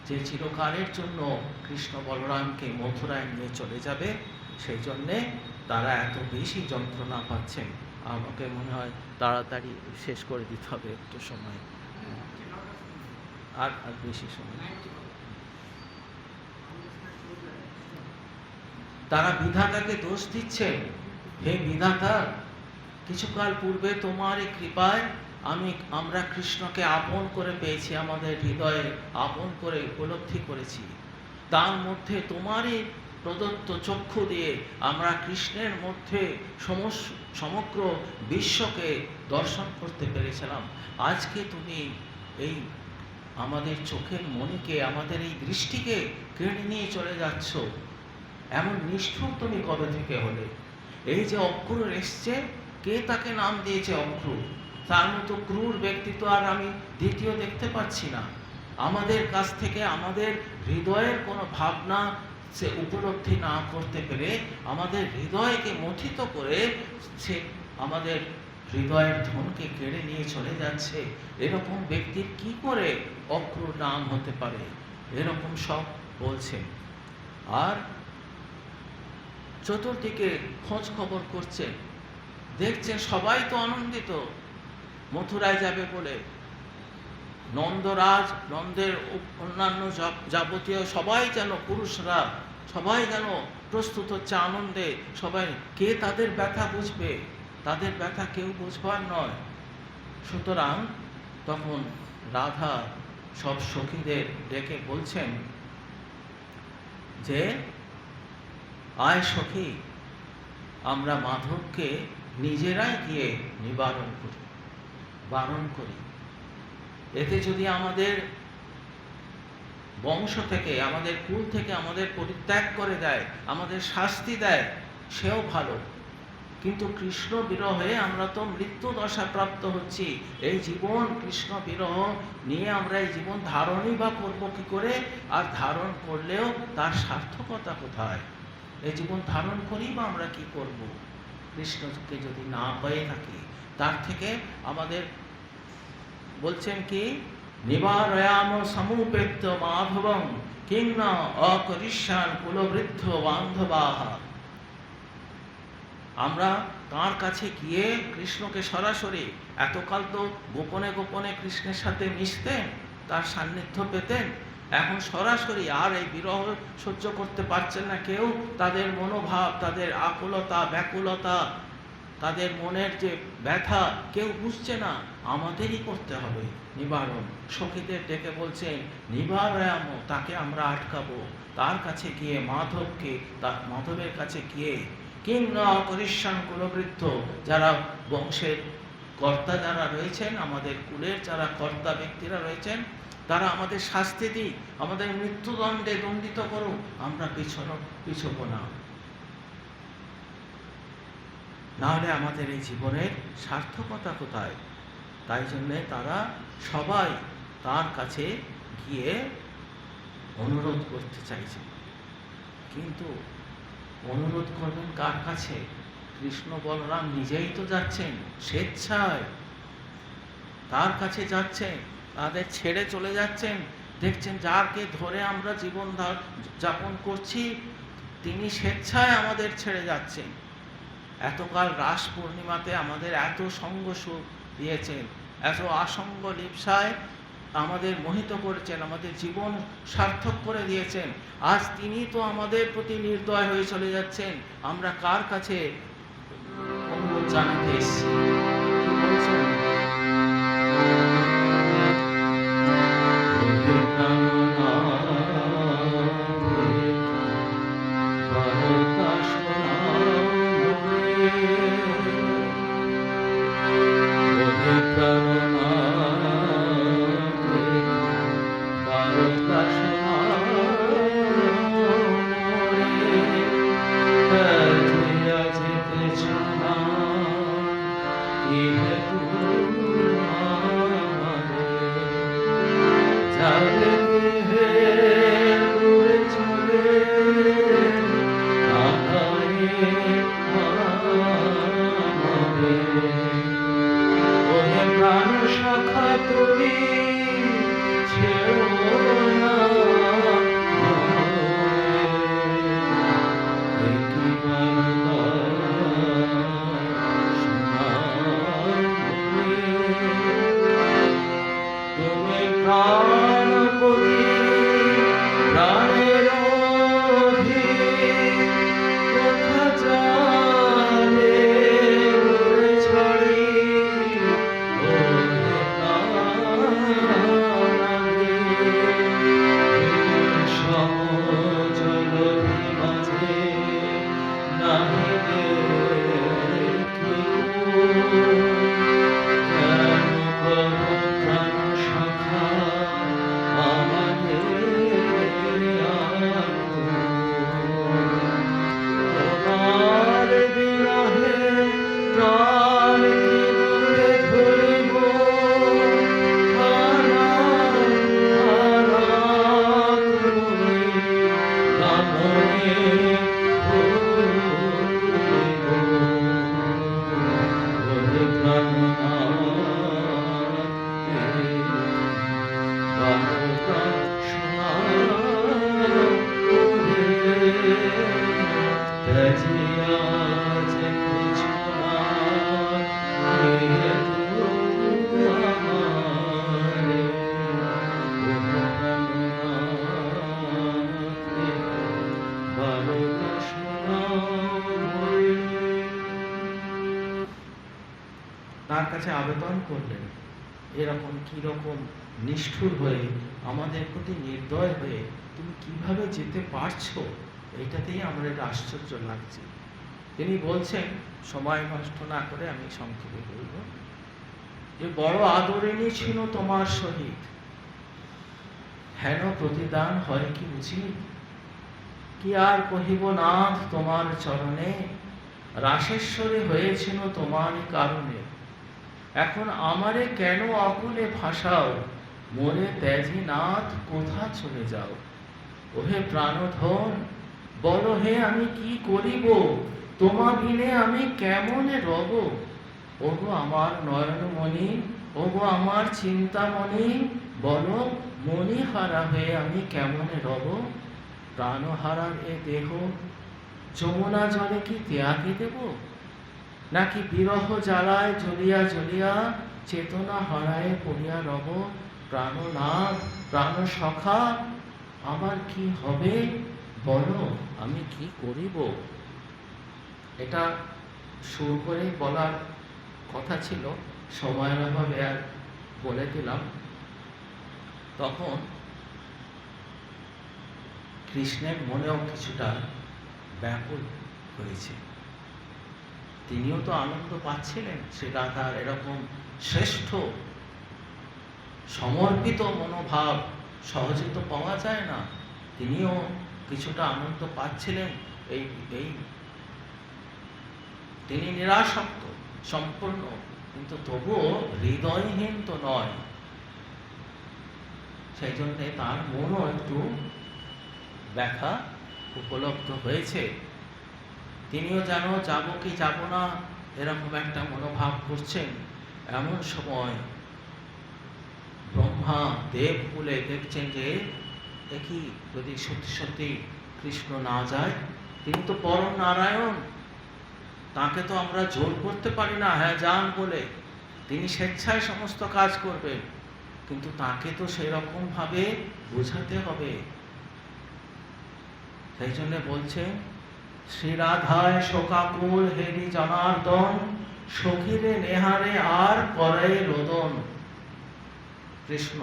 যে চিরকালের জন্য কৃষ্ণ বলরামকে মথুরায় নিয়ে চলে যাবে, সেই জন্যে তারা এত বেশি যন্ত্রণা পাচ্ছেন। আমাকে মনে হয় তাড়াতাড়ি শেষ করে দিতে হবে, একটু সময় আর বেশি সময়। তারা বিধাতাকে দোষ দিচ্ছেন। হে বিধাতা, কিছুকাল পূর্বে তোমারই কৃপায় আমরা কৃষ্ণকে আপন করে পেয়েছি, আমাদের হৃদয়ে আপন করে উপলব্ধি করেছি। তার মধ্যে তোমারই প্রদত্ত চক্ষু দিয়ে আমরা কৃষ্ণের মধ্যে সমগ্র বিশ্বকে দর্শন করতে পেরেছিলাম। আজকে তুমি এই আমাদের চোখের মনিকে, আমাদের এই দৃষ্টিকে কেড়ে নিয়ে চলে যাচ্ছ। এমন নিষ্ঠুর তুমি কবে থেকে হলে? এই যে অক্রূর এসছে, কে তাকে নাম দিয়েছে অক্রূর? তার মতো ক্রূর ব্যক্তি তো আর আমি দ্বিতীয় দেখতে পাচ্ছি না। আমাদের কাছ থেকে আমাদের হৃদয়ের কোনো ভাবনা সে উপলব্ধি না করতে পেরে আমাদের হৃদয়কে মথিত করে সে আমাদের হৃদয়ের ধনকে কেড়ে নিয়ে চলে যাচ্ছে। এরকম ব্যক্তির কি করে অক্রূর নাম হতে পারে? এরকম সব বলছে। আর চতুর্দিকে খোঁজ খবর করছেন, দেখছেন সবাই তো আনন্দিত মথুরায় যাবে বলে। নন্দরাজ, নন্দের অন্যান্য যাবতীয় সবাই যেন, পুরুষরা সবাই যেন প্রস্তুত হচ্ছে আনন্দে। সবাই, কে তাদের ব্যথা বুঝবে? তাদের ব্যথা কেউ বুঝবার নয়। সুতরাং তখন রাধা সব সখীদের ডেকে বলছেন যে, আয় সখী, আমরা মাধবকে নিজেরাই গিয়ে নিবারণ করি, বারণ করি। এতে যদি আমাদের বংশ থেকে, আমাদের কুল থেকে আমাদের পরিত্যাগ করে দেয়, আমাদের শাস্তি দেয়, সেও ভালো। কিন্তু কৃষ্ণ বিরহে আমরা তো মৃত্যু দশা প্রাপ্ত হচ্ছি। এই জীবন কৃষ্ণ বিরহ নিয়ে আমরা এই জীবন ধারণই বা করবো কি করে? আর ধারণ করলেও তার সার্থকতা কোথায়? এই জীবন ধারণ করি বা আমরা কি করব? কৃষ্ণকে যদি না পেয়ে থাকি। তার থেকে আমাদের বলছেন কি, নিবারয়াম সমুপেত্য মাধবং কিং ন অকরিষ্যান কুলবৃদ্ধ বান্ধবাহা। আমরা তাঁর কাছে গিয়ে কৃষ্ণকে সরাসরি, এতকাল তো গোপনে গোপনে কৃষ্ণের সাথে মিশতেন, তার সান্নিধ্য পেতেন, এখন সরাসরি আর এই বিরহ সহ্য করতে পারছেন না কেউ। তাদের মনোভাব, তাদের আকুলতা, ব্যাকুলতা, তাদের মনের যে ব্যথা কেউ বুঝছে না, আমাদেরই করতে হবে নিবারণ। সখীদের ডেকে বলছেন, নিবারয়াম, তাকে আমরা আটকাবো। তার কাছে গিয়ে মাধবকে, তার মাধবের কাছে গিয়ে, কিং ন করিষ্যান কুলবৃদ্ধ, যারা বংশের কর্তা যারা রয়েছেন, আমাদের কুলের যারা কর্তা ব্যক্তিরা রয়েছেন, তারা আমাদের শাস্তি দিই, আমাদের মৃত্যুদণ্ডে দণ্ডিত করো, আমরা পিছবো না। নাহলে আমাদের এই জীবনের সার্থকতা কোথায়? তাই জন্যে তারা সবাই তার কাছে গিয়ে অনুরোধ করতে চাইছে। কিন্তু অনুরোধ করবেন কার কাছে? কৃষ্ণ বলরাম নিজেই তো যাচ্ছেন, স্বেচ্ছায় তার কাছে যাচ্ছেন, তাদের ছেড়ে চলে যাচ্ছেন। দেখছেন যাকে ধরে আমরা জীবন যাপন করছি, তিনি স্বেচ্ছায় আমাদের ছেড়ে যাচ্ছেন। এতকাল রাস পূর্ণিমাতে আমাদের এত সঙ্গ সুখ দিয়েছেন, এত আসঙ্গ লিপ্সায় আমাদের মোহিত করেছেন, আমাদের জীবন সার্থক করে দিয়েছেন। আজ তিনি তো আমাদের প্রতি নির্দয় হয়ে চলে যাচ্ছেন। আমরা কার কাছে অনুরোধ জানাতে এসেছি? কি বলছেন? ইহ তার কাছে আবেদন করলেন, এরকম কীরকম নিষ্ঠুর হয়ে, আমাদের প্রতি নির্দয় হয়ে তুমি কিভাবে যেতে পারছো, এইটাতেই আমার এটা আশ্চর্য লাগছে। তিনি বলছেন, সময় নষ্ট না করে আমি সংক্ষেপে বলব, যে বড় আদরিণী ছিল তোমার সহিত, হেন প্রতিদান হয় কি উচিত? কি আর কহিব নাথ তোমার চরণে, রাসেশ্বরী হয়েছিল তোমারই কারণে। এখন আমারে কেন আকুলে ভাসাও, মরে ত্যাজি নাথ কোথা চলে যাও। ওহে প্রাণধন, বলো হে আমি কি করিব, তোমা বিনে আমি কেমনে রব। ওগো আমার নয়নমণি, ওগো আমার চিন্তামণি, বলো মণিহারা হয়ে আমি কেমনে রব। প্রাণহারার এ দেহ যমুনা জলে কি ত্যাগে দেব, নাকি বিরহ জ্বালায় জ্বলিয়া জ্বলিয়া চেতনা হারায় পড়িয়া রব। প্রাণনাথ, প্রাণ সখা, আমার কি হবে বলো, আমি কি করিব। এটা সুর করে বলার কথা ছিল, সময়ের অভাবে আর বলে দিলাম। তখন কৃষ্ণের মনেও কিছুটা ব্যাকুল হয়েছে। তিনিও তো আনন্দ পাচ্ছিলেন, শ্রী রাধার এরকম শ্রেষ্ঠ সমর্পিত মনোভাব সহজে তো পাওয়া যায় না। তিনিও কিছুটা আনন্দ পাচ্ছিলেন। এই তিনি নিরাসক্ত সম্পূর্ণ, কিন্তু তবুও হৃদয়হীন তো নয়। সেই জন্যে তার মনও একটু ব্যথা উপলব্ধ হয়েছে। তিনিও যেন যাব কি যাব না এরকম একটা মনোভাব করছেন। এমন সময় ব্রহ্মা দেব বলে দেখছেন যে দেখি যদি সত্যি সত্যি কৃষ্ণ না যায়, তিনি তো পরম নারায়ণ, তাকে তো আমরা জোর করতে পারি না হ্যাঁ যান বলে, তিনি স্বেচ্ছায় সমস্ত কাজ করবেন, কিন্তু তাকে তো সেরকম ভাবে বোঝাতে হবে। সেই জন্য বলছেন, শ্রী রাধায় শোকাকুল হেরি জনার্দন, সখীরে নেহারে আর করে রোদন। কৃষ্ণ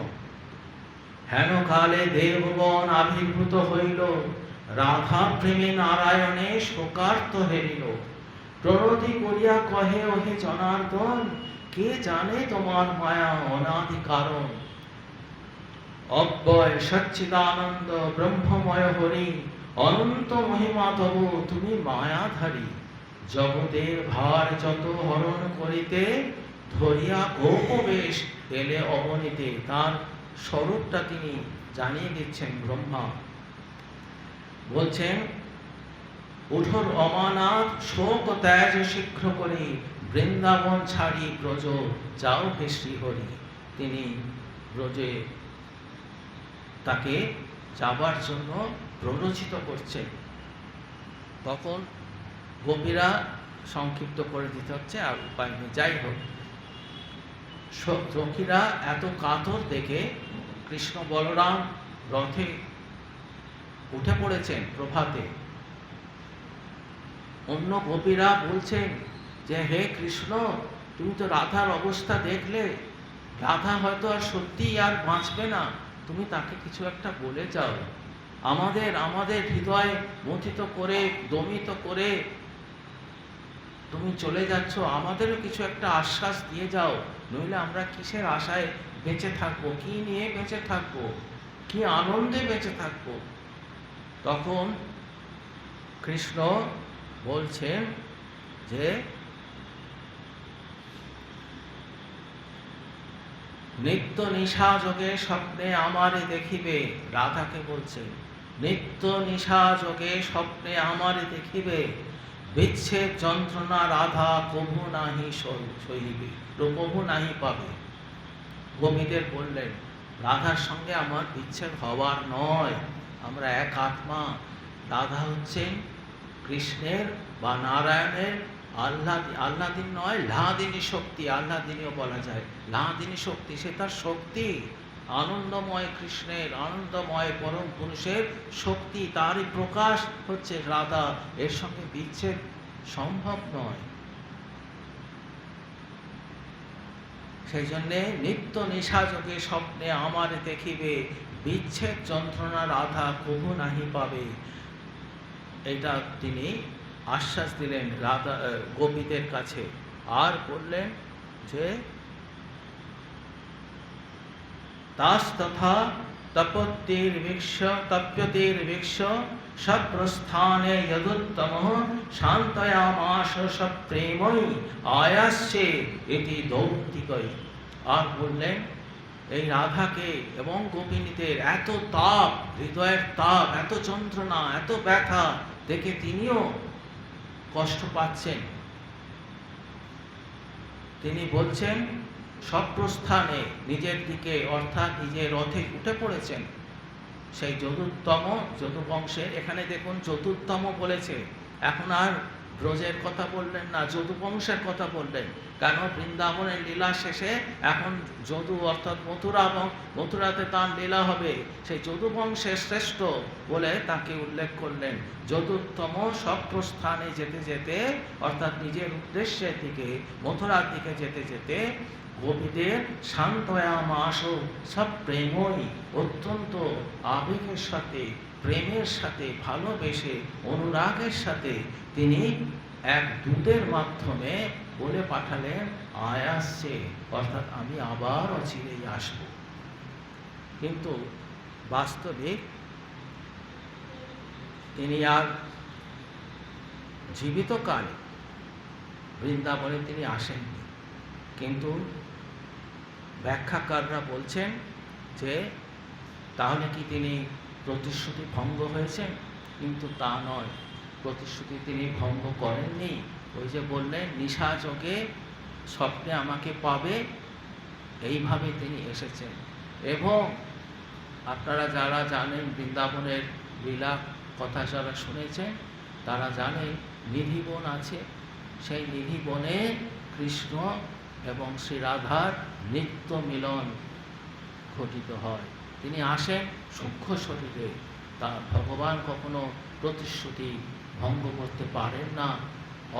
হেন কালে দেবগণ আবির্ভূত হইল, রাধা প্রেমে নারায়ণে শোকার্ত হেরিল। প্রণতি করিয়া কহে ওহে জনার্দন, কে জানে তোমার মায়া অনাদি কারণ। অব্যয় সচ্চিদানন্দ ব্রহ্মময় হরি, অনন্ত মহিমা তব তুমি মায়াধারী। জগতের ভার যত হরণ করিতে, ধরিয়া গোপবেশ এলে অবনীতে। তার স্বরূপটা তিনি জানিয়ে দিচ্ছেন ব্রহ্মা। বলছেন, উঠোর অমানাথ শোক ত্যাজ শীঘ্র করি, বৃন্দাবন ছাড়ি ব্রজ যাও হে শ্রীহরি। তিনি ব্রজে তাকে যাবার জন্য প্ররোচিত করছেন। তখন গোপীরা সংক্ষিপ্ত করে দিতে হচ্ছে, আর উপায় নেই। যাই হোক, সখীরা এত কাতর দেখে কৃষ্ণ বলরাম রথে উঠে পড়েছেন প্রভাতে। অন্য গোপীরা বলছেন যে হে কৃষ্ণ, তুমি তো রাধার অবস্থা দেখলে, রাধা হয়তো আর সত্যিই আর বাঁচবে না, তুমি তাকে কিছু একটা বলে যাও, আমাদের হৃদয় মথিত করে দমিত করে তুমি চলে যাচ্ছ, আমাদেরও কিছু একটা আশ্বাস দিয়ে যাও, নইলে আমরা কিসের আশায় বেঁচে থাকবো, কি নিয়ে বেঁচে থাকবো, কি আনন্দে বেঁচে থাকবো। তখন কৃষ্ণ বলছেন যে নিত্য নিশা যোগে স্বপ্নে আমারে দেখিবে। রাধাকে বলছেন, নিত্য নিশা যোগে স্বপ্নে আমারে দেখিবে, বিচ্ছেদ যন্ত্রণা রাধা কভু নাহি সহিবে, কভু নাহি পাবে। গোপীদের বললেন, রাধার সঙ্গে আমার বিচ্ছেদ হওয়ার নয়, আমরা এক আত্মা। রাধা হচ্ছেন কৃষ্ণের বা নারায়ণের আহ্লাদিনী নয়, লাদিনী শক্তি। আহ্লাদিনীও বলা যায়, লাদিনী শক্তি, সে তার শক্তি। আনন্দময় কৃষ্ণের, আনন্দময় পরম পুরুষের শক্তি, তারই প্রকাশ হচ্ছে রাধা। এর সঙ্গে বিচ্ছেদ সম্ভব নয়। সেই জন্যে নিত্য নিশাযোগে স্বপ্নে আমার দেখিবে, বিচ্ছেদ যন্ত্রণা রাধা কভু নাহি পাবে। এটা তিনি আশ্বাস দিলেন রাধা গোপীদের কাছে। আর বললেন যে তাস তথা তপ্যতির্ভিক্ষ সপ্রস্থানে যদুত্তম শান্তয়ামাস সপ্রেমই আয়াস্যে ইতি দৌতিকই। আর বললেন এই রাধাকে এবং গোপিনীদের এত তাপ, হৃদয়ের তাপ, এত যন্ত্রণা, এত ব্যথা দেখে তিনিও কষ্ট পাচ্ছেন। তিনি বলছেন সপ্রস্থানে নিজের দিকে অর্থাৎ নিজের রথে উঠে পড়েছেন। সেই যদুবংশে, এখানে দেখুন চতুর্থম বলেছে, এখন আর ব্রজের কথা বললেন না, যদুবংশের কথা বললেন। কেন? বৃন্দাবনের লীলা শেষে এখন যদু অর্থাৎ মথুরা এবং মথুরাতে তার লীলা হবে, সেই যদুবংশের শ্রেষ্ঠ বলে তাকে উল্লেখ করলেন। যদুত্তম সপ্রস্থানে যেতে যেতে অর্থাৎ নিজের উদ্দেশ্যের দিকে মথুরার দিকে যেতে যেতে গোপীদের শান্তয়ামাস সব প্রেমই, অত্যন্ত আবেগের সাথে, প্রেমের সাথে, ভালোবেসে, অনুরাগের সাথে তিনি এক দূতের মাধ্যমে বলে পাঠালেন আয়াসে, অর্থাৎ আমি আবার অচিরেই আসব। কিন্তু বাস্তবিক তিনি আর জীবিতকালে বৃন্দাবনে তিনি আসেননি। কিন্তু ব্যাখ্যাকাররা বলছেন যে তাহলে কি তিনি প্রতিশ্রুতি ভঙ্গ হয়েছেন? কিন্তু তা নয়, প্রতিশ্রুতি তিনি ভঙ্গ করেননি। ওই যে বললেন নিশাযোগে স্বপ্নে আমাকে পাবে, এইভাবে তিনি এসেছেন। এবং আপনারা যারা জানেন বৃন্দাবনের লীলা কথা যারা শুনেছেন তারা জানেন নিধিবন আছে, সেই নিধিবনে কৃষ্ণ এবং শ্রী রাধার নিত্য মিলন ঘটিত হয়। তিনি আসেন সূক্ষ্ম শরীরে, তা ভগবান কখনো প্রতিশ্রুতি ভঙ্গ করতে পারেন না,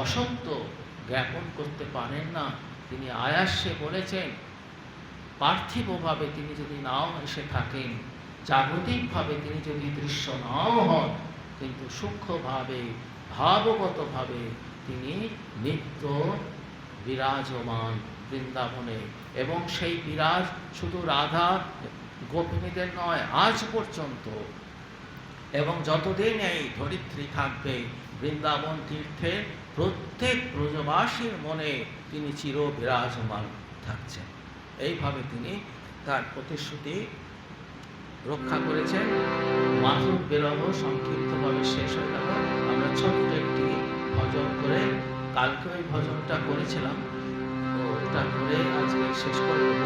অসত্য জ্ঞাপন করতে পারেন না। তিনি আয়াসে বলেছেন পার্থিবভাবে তিনি যদি নাও এসে থাকেন, জাগতিকভাবে তিনি যদি দৃশ্য নাও হন, কিন্তু সূক্ষ্মভাবে ভাবগতভাবে তিনি নিত্য বিরাজমান বৃন্দাবনে। এবং সেই বিরাজ শুধু রাধা গোপিনীদের নয়, আজ পর্যন্ত এবং যতদিন এই ধরিত্রী থাকবে বৃন্দাবন তীর্থের প্রত্যেক ব্রজবাসীর মনে তিনি চির বিরাজমান থাকছেন। এইভাবে তিনি তার প্রতিশ্রুতি রক্ষা করেছেন। মাধুর বিরহ সংক্ষিপ্তভাবে শেষ হয়ে গেল। আমরা ছোট্ট একটি ভজন করে, কালকে ওই ভজনটা করেছিলাম, তো ওটা করে আজকে শেষ করে দেব।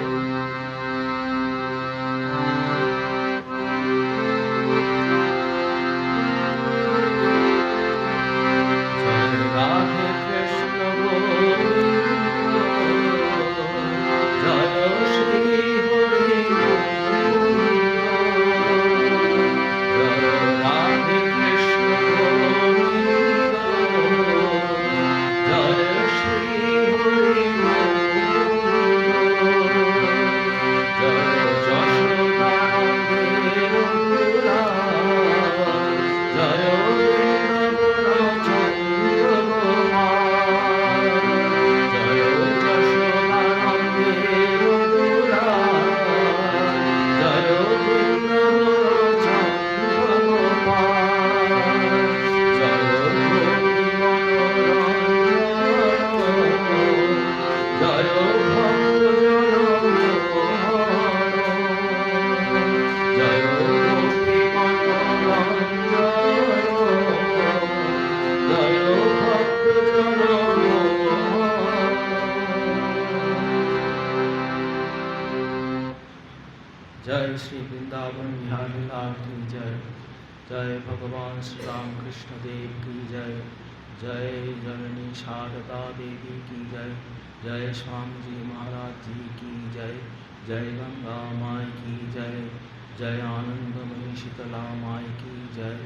जय श्री वृंदावन बिहारी लाल की जय। जय भगवान श्री राम कृष्ण देव की जय। जय जननी शारदा देवी की जय। जय स्वामी जी महाराज जी की जय। जय गंगा माई की जय। जय आनंदमयी शीतला माई की जय।